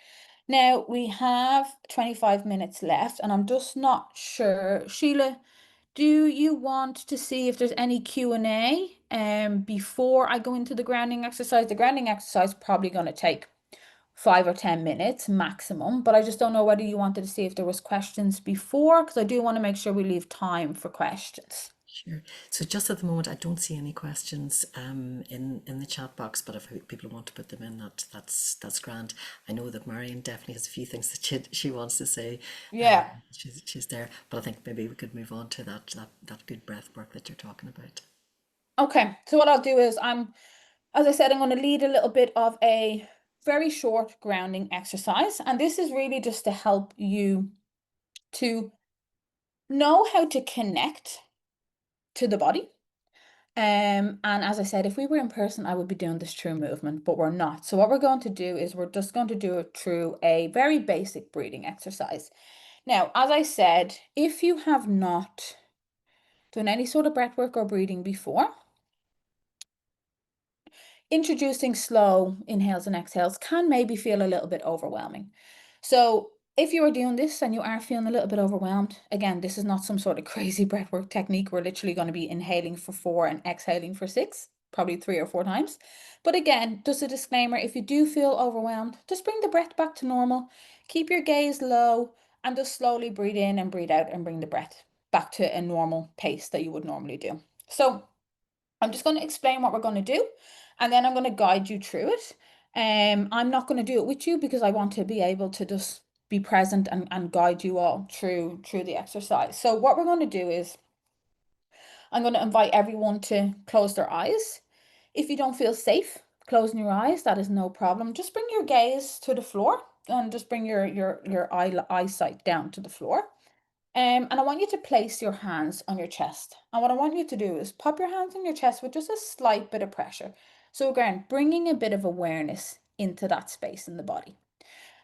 Now, we have 25 minutes left, and I'm just not sure. Sheila, do you want to see if there's any Q&A before I go into the grounding exercise? The grounding exercise is probably going to take 5 or 10 minutes maximum, but I just don't know whether you wanted to see if there was questions before, because I do want to make sure we leave time for questions. Sure. So just at the moment, I don't see any questions in the chat box, but if people want to put them in, that's grand. I know that Marion definitely has a few things that she wants to say. Yeah. She's there, but I think maybe we could move on to that good breath work that you're talking about. Okay. So what I'll do is as I said, I'm going to lead a little bit of a very short grounding exercise. And this is really just to help you to know how to connect to the body. And as I said, if we were in person, I would be doing this through movement, but we're not. So what we're going to do is we're just going to do it through a very basic breathing exercise. Now, as I said, if you have not done any sort of breath work or breathing before, introducing slow inhales and exhales can maybe feel a little bit overwhelming. So if you are doing this and you are feeling a little bit overwhelmed, again, this is not some sort of crazy breathwork technique. We're literally going to be inhaling for 4 and exhaling for 6, probably 3 or 4 times. But again, just a disclaimer, if you do feel overwhelmed, just bring the breath back to normal. Keep your gaze low and just slowly breathe in and breathe out and bring the breath back to a normal pace that you would normally do. So I'm just going to explain what we're going to do, and then I'm going to guide you through it. I'm not going to do it with you because I want to be able to just be present and guide you all through the exercise. So what we're going to do is I'm going to invite everyone to close their eyes. If you don't feel safe closing your eyes, that is no problem. Just bring your gaze to the floor and just bring your eyesight down to the floor. And I want you to place your hands on your chest. And what I want you to do is pop your hands on your chest with just a slight bit of pressure. So again, bringing a bit of awareness into that space in the body.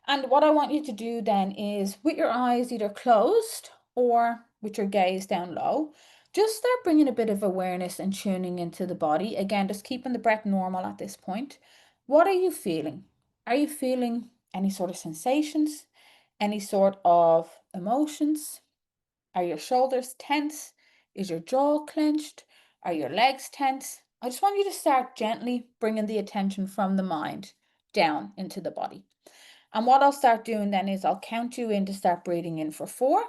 And what I want you to do then is with your eyes either closed or with your gaze down low, just start bringing a bit of awareness and tuning into the body. Again, just keeping the breath normal at this point. What are you feeling? Are you feeling any sort of sensations? Any sort of emotions? Are your shoulders tense? Is your jaw clenched? Are your legs tense? I just want you to start gently bringing the attention from the mind down into the body. And what I'll start doing then is I'll count you in to start breathing in for 4,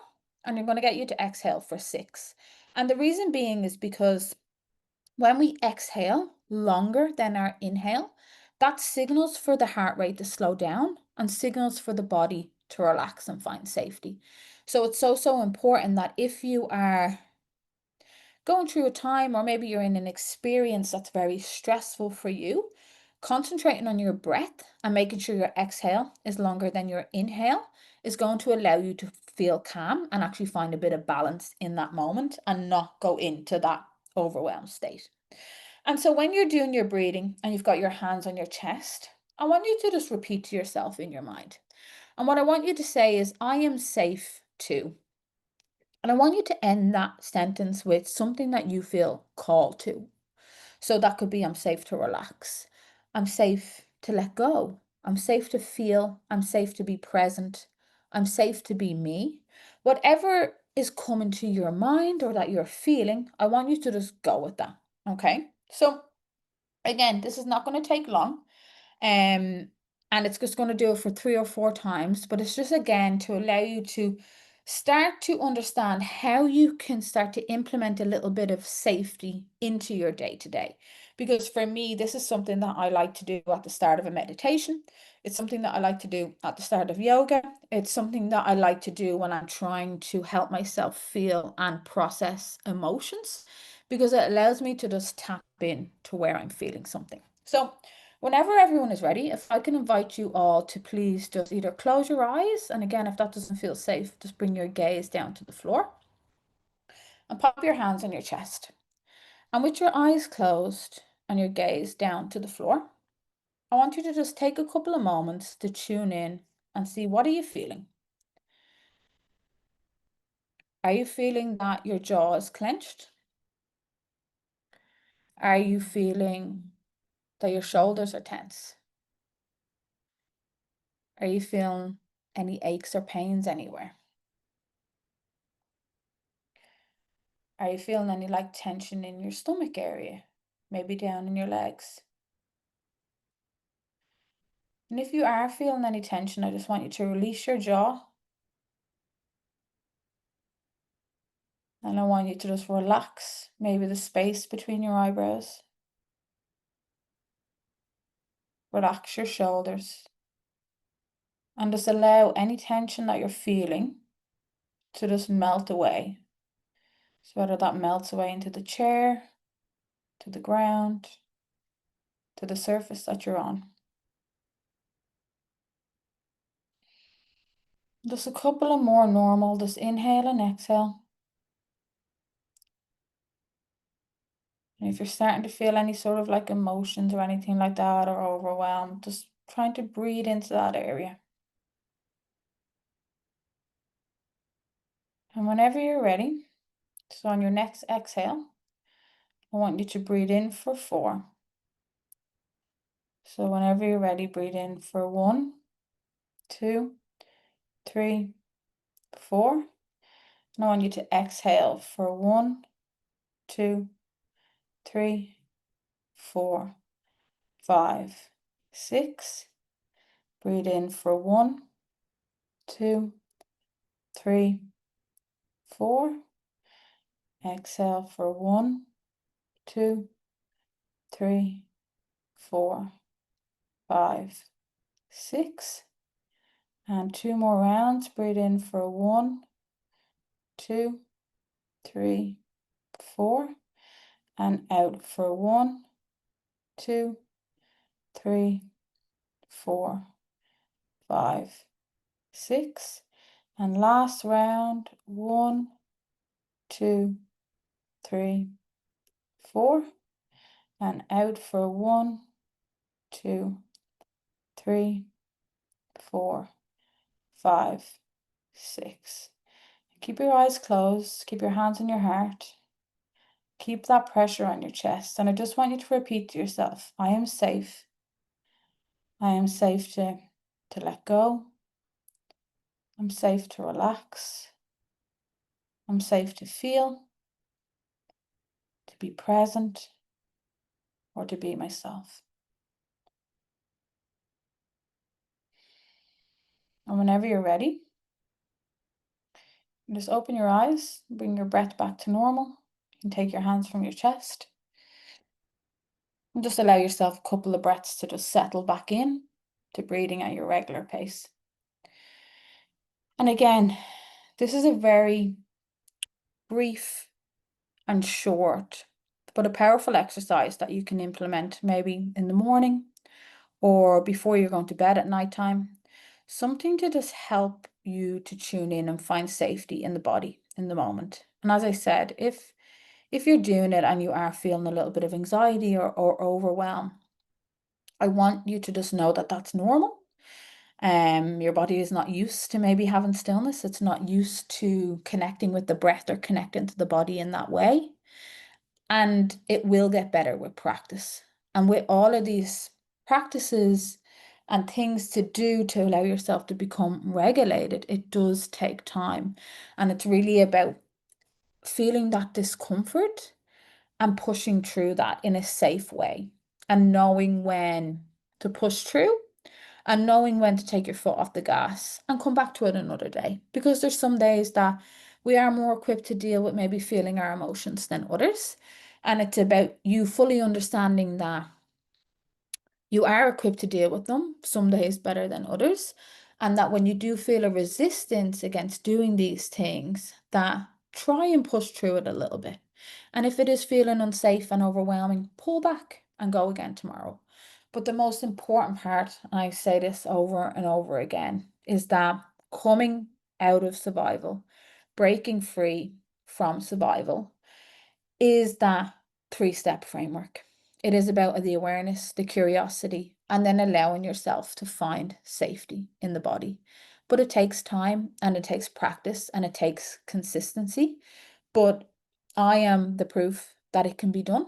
and I'm going to get you to exhale for 6. And the reason being is because when we exhale longer than our inhale, that signals for the heart rate to slow down and signals for the body to relax and find safety. So it's so important that if you are going through a time or maybe you're in an experience that's very stressful for you, concentrating on your breath and making sure your exhale is longer than your inhale is going to allow you to feel calm and actually find a bit of balance in that moment and not go into that overwhelmed state. And so when you're doing your breathing and you've got your hands on your chest, I want you to just repeat to yourself in your mind. And what I want you to say is, I am safe too. And I want you to end that sentence with something that you feel called to. So that could be, I'm safe to relax. I'm safe to let go. I'm safe to feel. I'm safe to be present. I'm safe to be me. Whatever is coming to your mind or that you're feeling, I want you to just go with that. Okay. So again, this is not going to take long. Um, And it's just going to do it for 3 or 4 times, but it's just again to allow you to start to understand how you can start to implement a little bit of safety into your day to day. Because for me, this is something that I like to do at the start of a meditation. It's something that I like to do at the start of yoga. It's something that I like to do when I'm trying to help myself feel and process emotions, because it allows me to just tap in to where I'm feeling something. So whenever everyone is ready, if I can invite you all to please just either close your eyes, and again, if that doesn't feel safe, just bring your gaze down to the floor and pop your hands on your chest. And with your eyes closed and your gaze down to the floor, I want you to just take a couple of moments to tune in and see, what are you feeling? Are you feeling that your jaw is clenched? Are you feeling that your shoulders are tense? Are you feeling any aches or pains anywhere? Are you feeling any like tension in your stomach area? Maybe down in your legs? And if you are feeling any tension, I just want you to release your jaw. And I want you to just relax maybe the space between your eyebrows. Relax your shoulders. And just allow any tension that you're feeling to just melt away. So whether that melts away into the chair, to the ground, to the surface that you're on. Just a couple of more normal, just inhale and exhale. And if you're starting to feel any sort of like emotions or anything like that, or overwhelmed, just trying to breathe into that area. And whenever you're ready, so on your next exhale, I want you to breathe in for 4. So whenever you're ready, breathe in for 1, 2, 3, 4. And I want you to exhale for 1, 2, 3, 4, 5, 6. Breathe in for 1, 2, 3, 4. Exhale for 1, 2, 3, 4, 5, 6. And 2 more rounds. Breathe in for 1, 2, 3, 4. And out for 1, 2, 3, 4, 5, 6. And last round. 1, 2, 3, 4. And out for 1, 2, 3, 4, 5, 6. Keep your eyes closed. Keep your hands on your heart. Keep that pressure on your chest. And I just want you to repeat to yourself, I am safe. I am safe to let go. I'm safe to relax. I'm safe to feel, to be present, or to be myself. And whenever you're ready, just open your eyes, bring your breath back to normal, and take your hands from your chest. And just allow yourself a couple of breaths to just settle back in to breathing at your regular pace. And again, this is a very brief and short, but a powerful exercise that you can implement maybe in the morning or before you're going to bed at nighttime. Something to just help you to tune in and find safety in the body in the moment. And as I said, if you're doing it and you are feeling a little bit of anxiety or overwhelm, I want you to just know that that's normal. Your body is not used to maybe having stillness. It's not used to connecting with the breath or connecting to the body in that way. And it will get better with practice. And with all of these practices and things to do to allow yourself to become regulated, it does take time. And it's really about feeling that discomfort and pushing through that in a safe way and knowing when to push through and knowing when to take your foot off the gas and come back to it another day. Because there's some days that we are more equipped to deal with maybe feeling our emotions than others. And it's about you fully understanding that you are equipped to deal with them, some days better than others. And that when you do feel a resistance against doing these things, that try and push through it a little bit. And if it is feeling unsafe and overwhelming, pull back and go again tomorrow. But the most important part, and I say this over and over again, is that coming out of survival, breaking free from survival, is that 3-step framework. It is about the awareness, the curiosity, and then allowing yourself to find safety in the body. But it takes time and it takes practice and it takes consistency. But I am the proof that it can be done.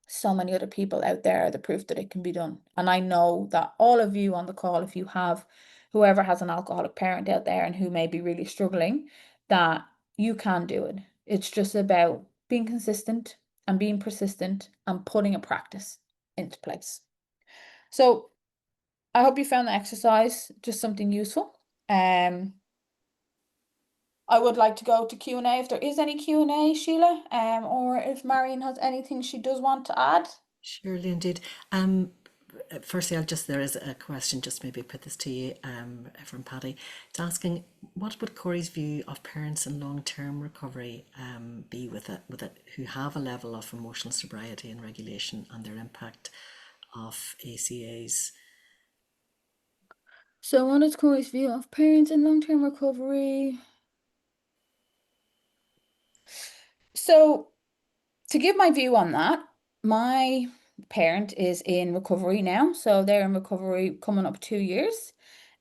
So many other people out there are the proof that it can be done. And I know that all of you on the call, if you have whoever has an alcoholic parent out there and who may be really struggling, that you can do it. It's just about being consistent and being persistent and putting a practice into place. So I hope you found the exercise just something useful. I would like to go to Q&A if there is any Q&A, Sheila, or if Marion has anything she does want to add. Surely indeed. Firstly, there is a question, just maybe put this to you, from Paddy. It's asking, what would Corey's view of parents in long-term recovery be with it, who have a level of emotional sobriety and regulation, and their impact of ACAs? So what is Corey's view of parents in long-term recovery? So to give my view on that, my parent is in recovery now. So they're in recovery coming up 2 years.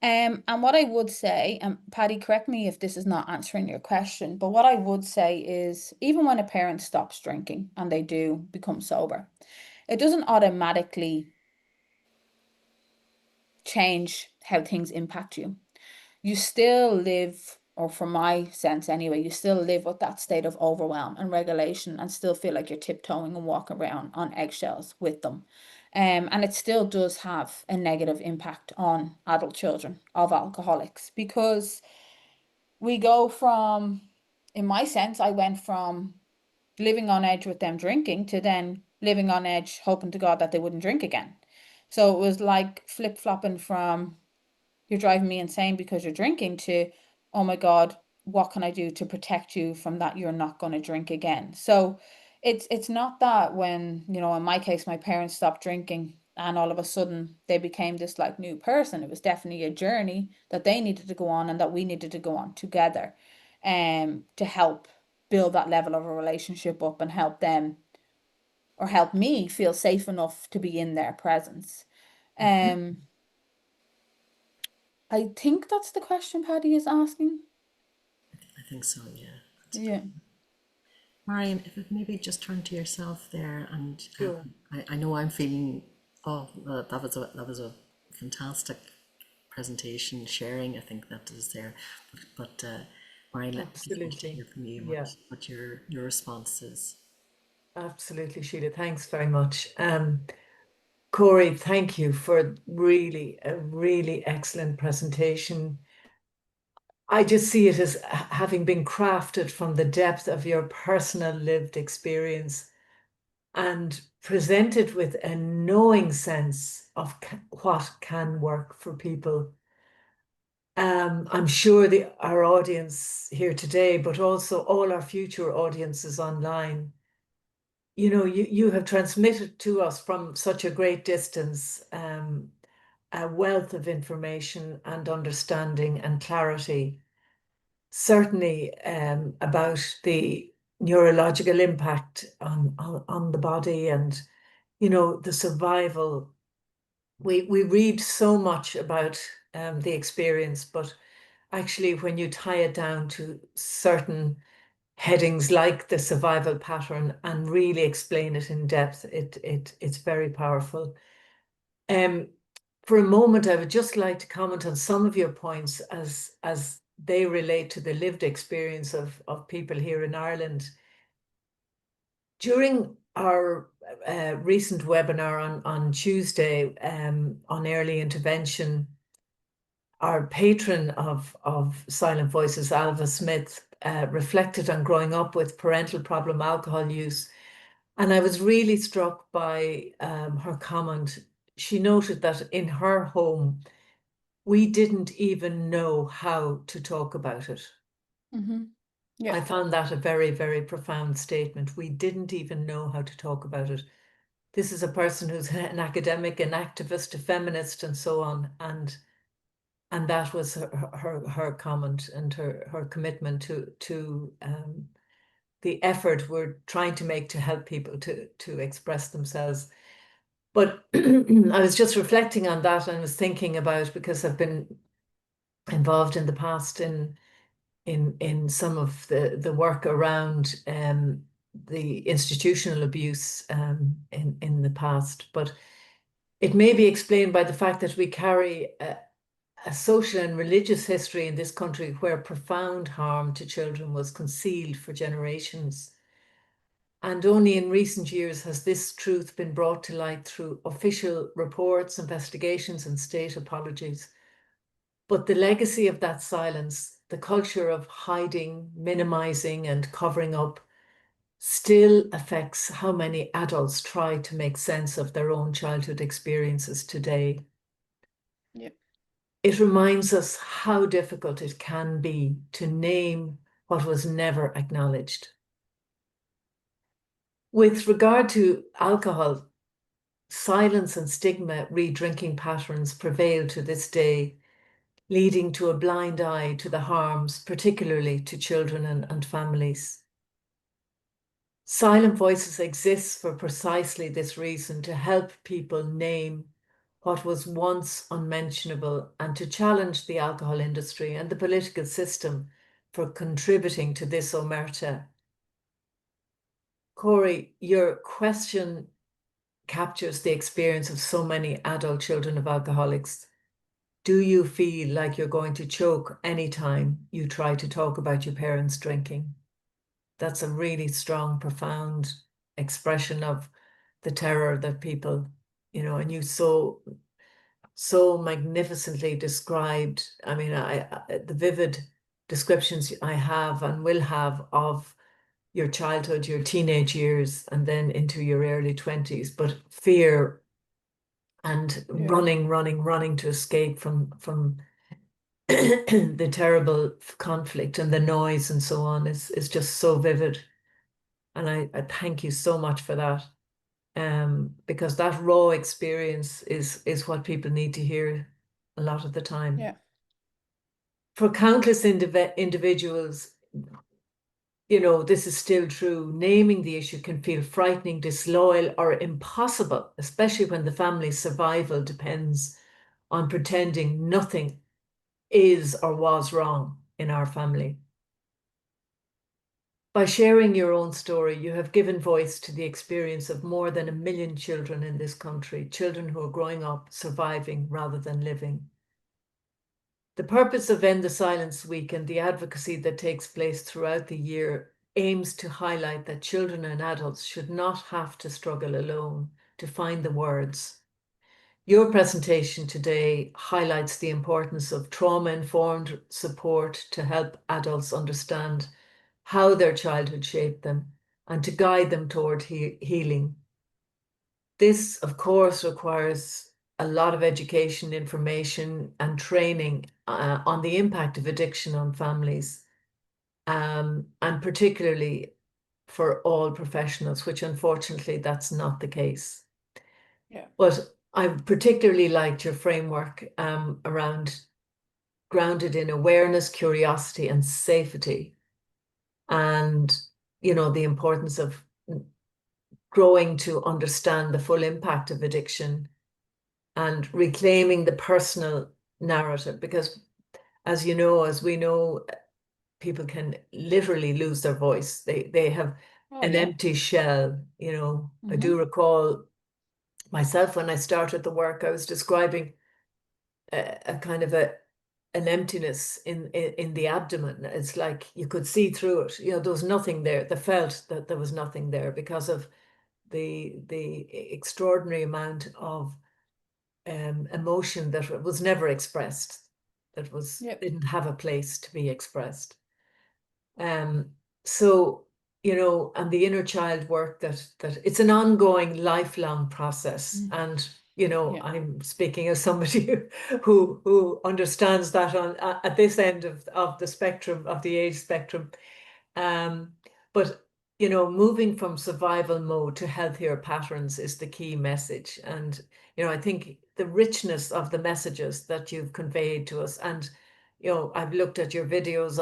And what I would say, and Paddy, correct me if this is not answering your question, but what I would say is even when a parent stops drinking and they do become sober, it doesn't automatically change how things impact you. You still live, or from my sense anyway, you still live with that state of overwhelm and regulation and still feel like you're tiptoeing and walking around on eggshells with them. And it still does have a negative impact on adult children of alcoholics because we go from, in my sense, I went from living on edge with them drinking to then living on edge, hoping to God that they wouldn't drink again. So it was like flip-flopping from you're driving me insane because you're drinking to, oh my God, what can I do to protect you from that you're not going to drink again? So it's not that when, in my case, my parents stopped drinking and all of a sudden they became this like new person. It was definitely a journey that they needed to go on and that we needed to go on together to help build that level of a relationship up and help them or help me feel safe enough to be in their presence. Um, I think that's the question Paddy is asking. I think so, yeah. Yeah. Marion, if it maybe just turn to yourself there, and Sure. I know I'm feeling, oh, that was a fantastic presentation, sharing. I think that is there, but Marion, let me just want to Absolutely. hear from you Yeah, what your response is. absolutely, Sheila. Thanks very much. Corey, thank you for a really excellent presentation. I just see it as having been crafted from the depth of your personal lived experience and presented with a knowing sense of what can work for people. I'm sure our audience here today, but also all our future audiences online, you have transmitted to us from such a great distance a wealth of information and understanding and clarity, certainly about the neurological impact on the body and, the survival. We read so much about the experience, but actually when you tie it down to certain headings like the survival pattern and really explain it in depth, it's very powerful. For a moment, I would just like to comment on some of your points as they relate to the lived experience of people here in Ireland. During our recent webinar on Tuesday on early intervention, our patron of Silent Voices, Alva Smith, reflected on growing up with parental problem alcohol use. And I was really struck by her comment. She noted that in her home, we didn't even know how to talk about it. Yeah. I found that a very, very profound statement. We didn't even know how to talk about it. This is a person who's an academic, an activist, a feminist, and so on. And that was her comment and her commitment to the effort we're trying to make to help people to express themselves. But I was just reflecting on that and was thinking about, because I've been involved in the past in some of the work around the institutional abuse in the past, but it may be explained by the fact that we carry a social and religious history in this country where profound harm to children was concealed for generations. And only in recent years has this truth been brought to light through official reports, investigations, and state apologies. But the legacy of that silence, the culture of hiding, minimizing, and covering up, still affects how many adults try to make sense of their own childhood experiences today. Yeah. It reminds us how difficult it can be to name what was never acknowledged. With regard to alcohol, silence and stigma read drinking patterns prevail to this day, leading to a blind eye to the harms, particularly to children and families. Silent Voices exists for precisely this reason, to help people name what was once unmentionable and to challenge the alcohol industry and the political system for contributing to this omerta. Corey, your question captures the experience of so many adult children of alcoholics. Do you feel like you're going to choke anytime you try to talk about your parents drinking? That's a really strong, profound expression of the terror that people, and you so magnificently described. I mean, the vivid descriptions I have and will have of your childhood, your teenage years, and then into your early 20s, but fear and Yeah. running to escape from the terrible conflict and the noise and so on is just so vivid. And I thank you so much for that. Because that raw experience is what people need to hear a lot of the time. Yeah. For countless individuals, this is still true. Naming the issue can feel frightening, disloyal, or impossible, especially when the family's survival depends on pretending nothing is or was wrong in our family. By sharing your own story, you have given voice to the experience of more than 1 million children in this country, children who are growing up, surviving rather than living. The purpose of End the Silence Week and the advocacy that takes place throughout the year aims to highlight that children and adults should not have to struggle alone to find the words. Your presentation today highlights the importance of trauma-informed support to help adults understand how their childhood shaped them and to guide them toward healing. This, of course, requires a lot of education, information, and training on the impact of addiction on families, and particularly for all professionals, which unfortunately that's not the case. Yeah. But I particularly liked your framework around grounded in awareness, curiosity, and safety, and the importance of growing to understand the full impact of addiction and reclaiming the personal narrative, because as we know, people can literally lose their voice. They have Oh, an yeah. empty shell. I do recall myself when I started the work, I was describing a kind of an emptiness in the abdomen. It's like you could see through it. There was nothing there. They felt that there was nothing there because of the extraordinary amount of emotion that was never expressed, that didn't have a place to be expressed. So, and the inner child work that it's an ongoing, lifelong process. And, I'm speaking as somebody who understands that at this end of the spectrum, of the age spectrum. But, moving from survival mode to healthier patterns is the key message. And, I think the richness of the messages that you've conveyed to us, and I've looked at your videos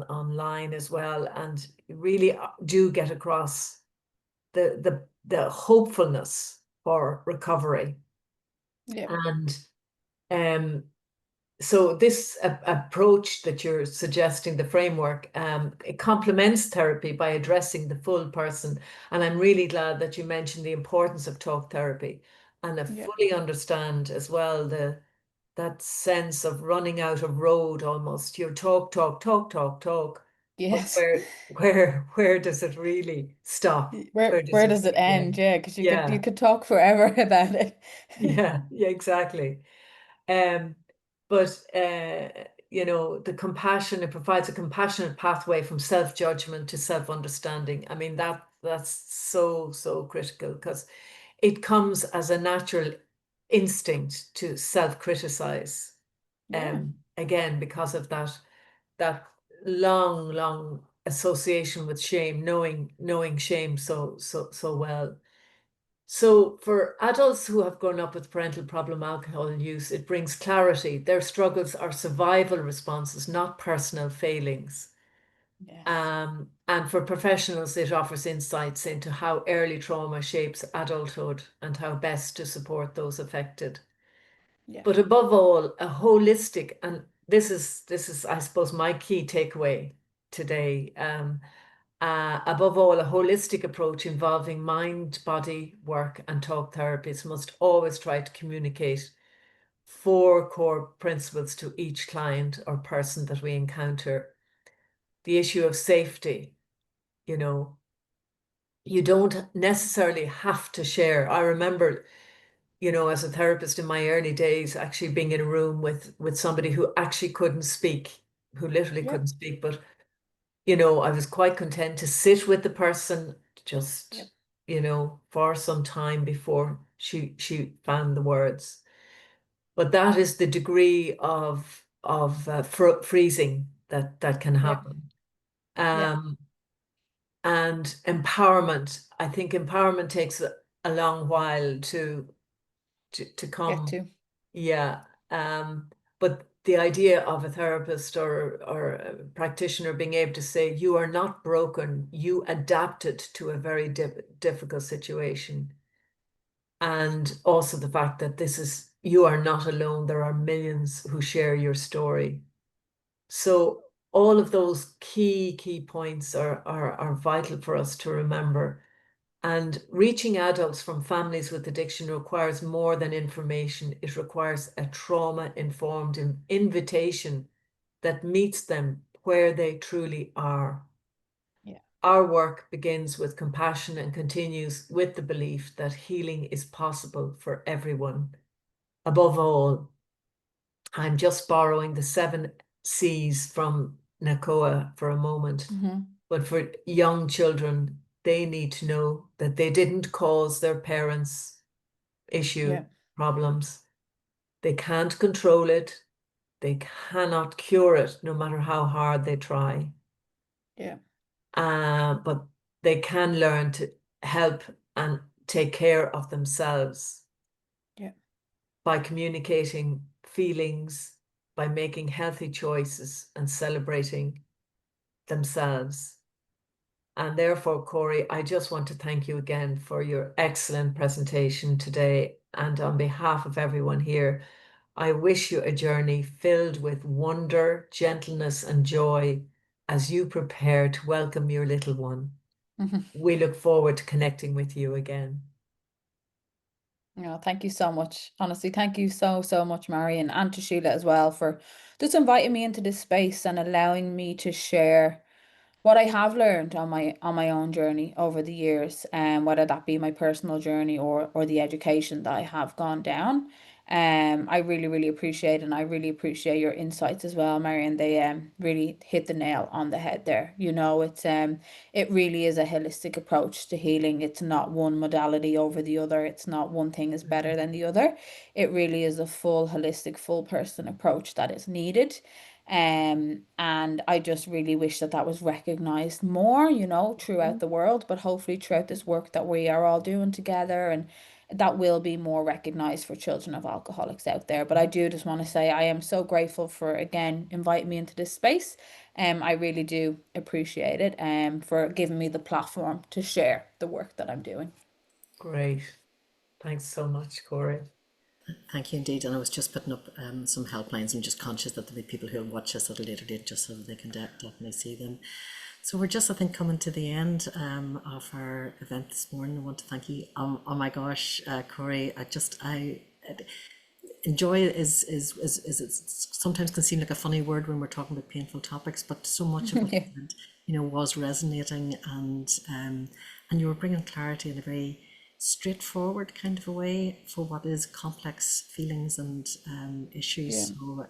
online as well, and really do get across the hopefulness for recovery. And so this approach that you're suggesting, the framework, it complements therapy by addressing the full person. And I'm really glad that you mentioned the importance of talk therapy, and I fully understand as well that sense of running out of road almost. You talk, talk, talk, talk, talk. Yes. But where does it really stop? Where does it end? Yeah, because you could talk forever about it. Yeah, exactly. But the compassion, it provides a compassionate pathway from self-judgment to self-understanding. I mean, that's so critical, because it comes as a natural instinct to self-criticize. Again, because of that long association with shame, knowing shame so well. So for adults who have grown up with parental problem alcohol use, it brings clarity. Their struggles are survival responses, not personal failings. And for professionals, it offers insights into how early trauma shapes adulthood and how best to support those affected. But above all, a holistic, and this is, I suppose, my key takeaway today. Above all, a holistic approach involving mind, body work, and talk therapists must always try to communicate 4 core principles to each client or person that we encounter. The issue of safety, you don't necessarily have to share. I remember, as a therapist in my early days, actually being in a room with somebody who actually couldn't speak, who literally couldn't speak, but I was quite content to sit with the person just, for some time before she found the words. But that is the degree of freezing that can happen. And empowerment, I think empowerment takes a long while to come. Yeah. But the idea of a therapist or a practitioner being able to say, you are not broken, you adapted to a very difficult situation. And also the fact that you are not alone. There are millions who share your story. So all of those key points are vital for us to remember. And reaching adults from families with addiction requires more than information. It requires a trauma-informed invitation that meets them where they truly are. Our work begins with compassion and continues with the belief that healing is possible for everyone. Above all, I'm just borrowing the 7 C's from ACOA for a moment. But for young children, they need to know that they didn't cause their parents' problems. They can't control it. They cannot cure it, no matter how hard they try. But they can learn to help and take care of themselves by communicating feelings, by making healthy choices and celebrating themselves. And therefore, Corey, I just want to thank you again for your excellent presentation today. And on behalf of everyone here, I wish you a journey filled with wonder, gentleness, and joy as you prepare to welcome your little one. We look forward to connecting with you again. Thank you so much. Honestly, thank you so much, Marion, and to Sheila as well, for just inviting me into this space and allowing me to share what I have learned on my own journey over the years, and whether that be my personal journey or the education that I have gone down, I really, really appreciate, and I really appreciate your insights as well, Marion. They really hit the nail on the head there. You know, it really is a holistic approach to healing. It's not one modality over the other. It's not one thing is better than the other. It really is a full holistic, full person approach that is needed. And I just really wish that that was recognized more, you know, throughout the world, but hopefully throughout this work that we are all doing together, and that will be more recognized for children of alcoholics out there. But I do just want to say I am so grateful for again inviting me into this space. I really do appreciate it, for giving me the platform to share the work that I'm doing. Great. Thanks so much, Corey. Thank you indeed. And I was just putting up some helplines. I'm just conscious that there'll be people who'll watch us at a later date just so that they can definitely see them. So we're just, I think, coming to the end of our event this morning. I want to thank you. Oh my gosh, Corey, enjoy is sometimes can seem like a funny word when we're talking about painful topics, but so much of what you meant, was resonating, and you were bringing clarity in a very straightforward kind of a way for what is complex feelings and issues. Yeah. So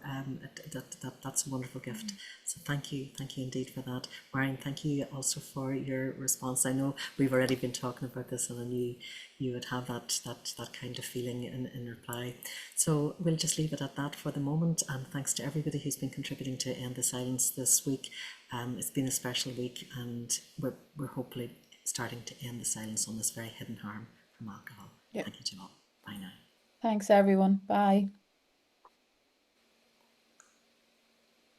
that's a wonderful gift. So thank you indeed for that. Marion, thank you also for your response. I know we've already been talking about this, and I knew you would have that kind of feeling in reply. So we'll just leave it at that for the moment. And thanks to everybody who's been contributing to End the Silence this week. It's been a special week, and we're hopefully starting to end the silence on this very hidden harm from alcohol. Yeah. Thank you to all. Bye now. Thanks, everyone. Bye.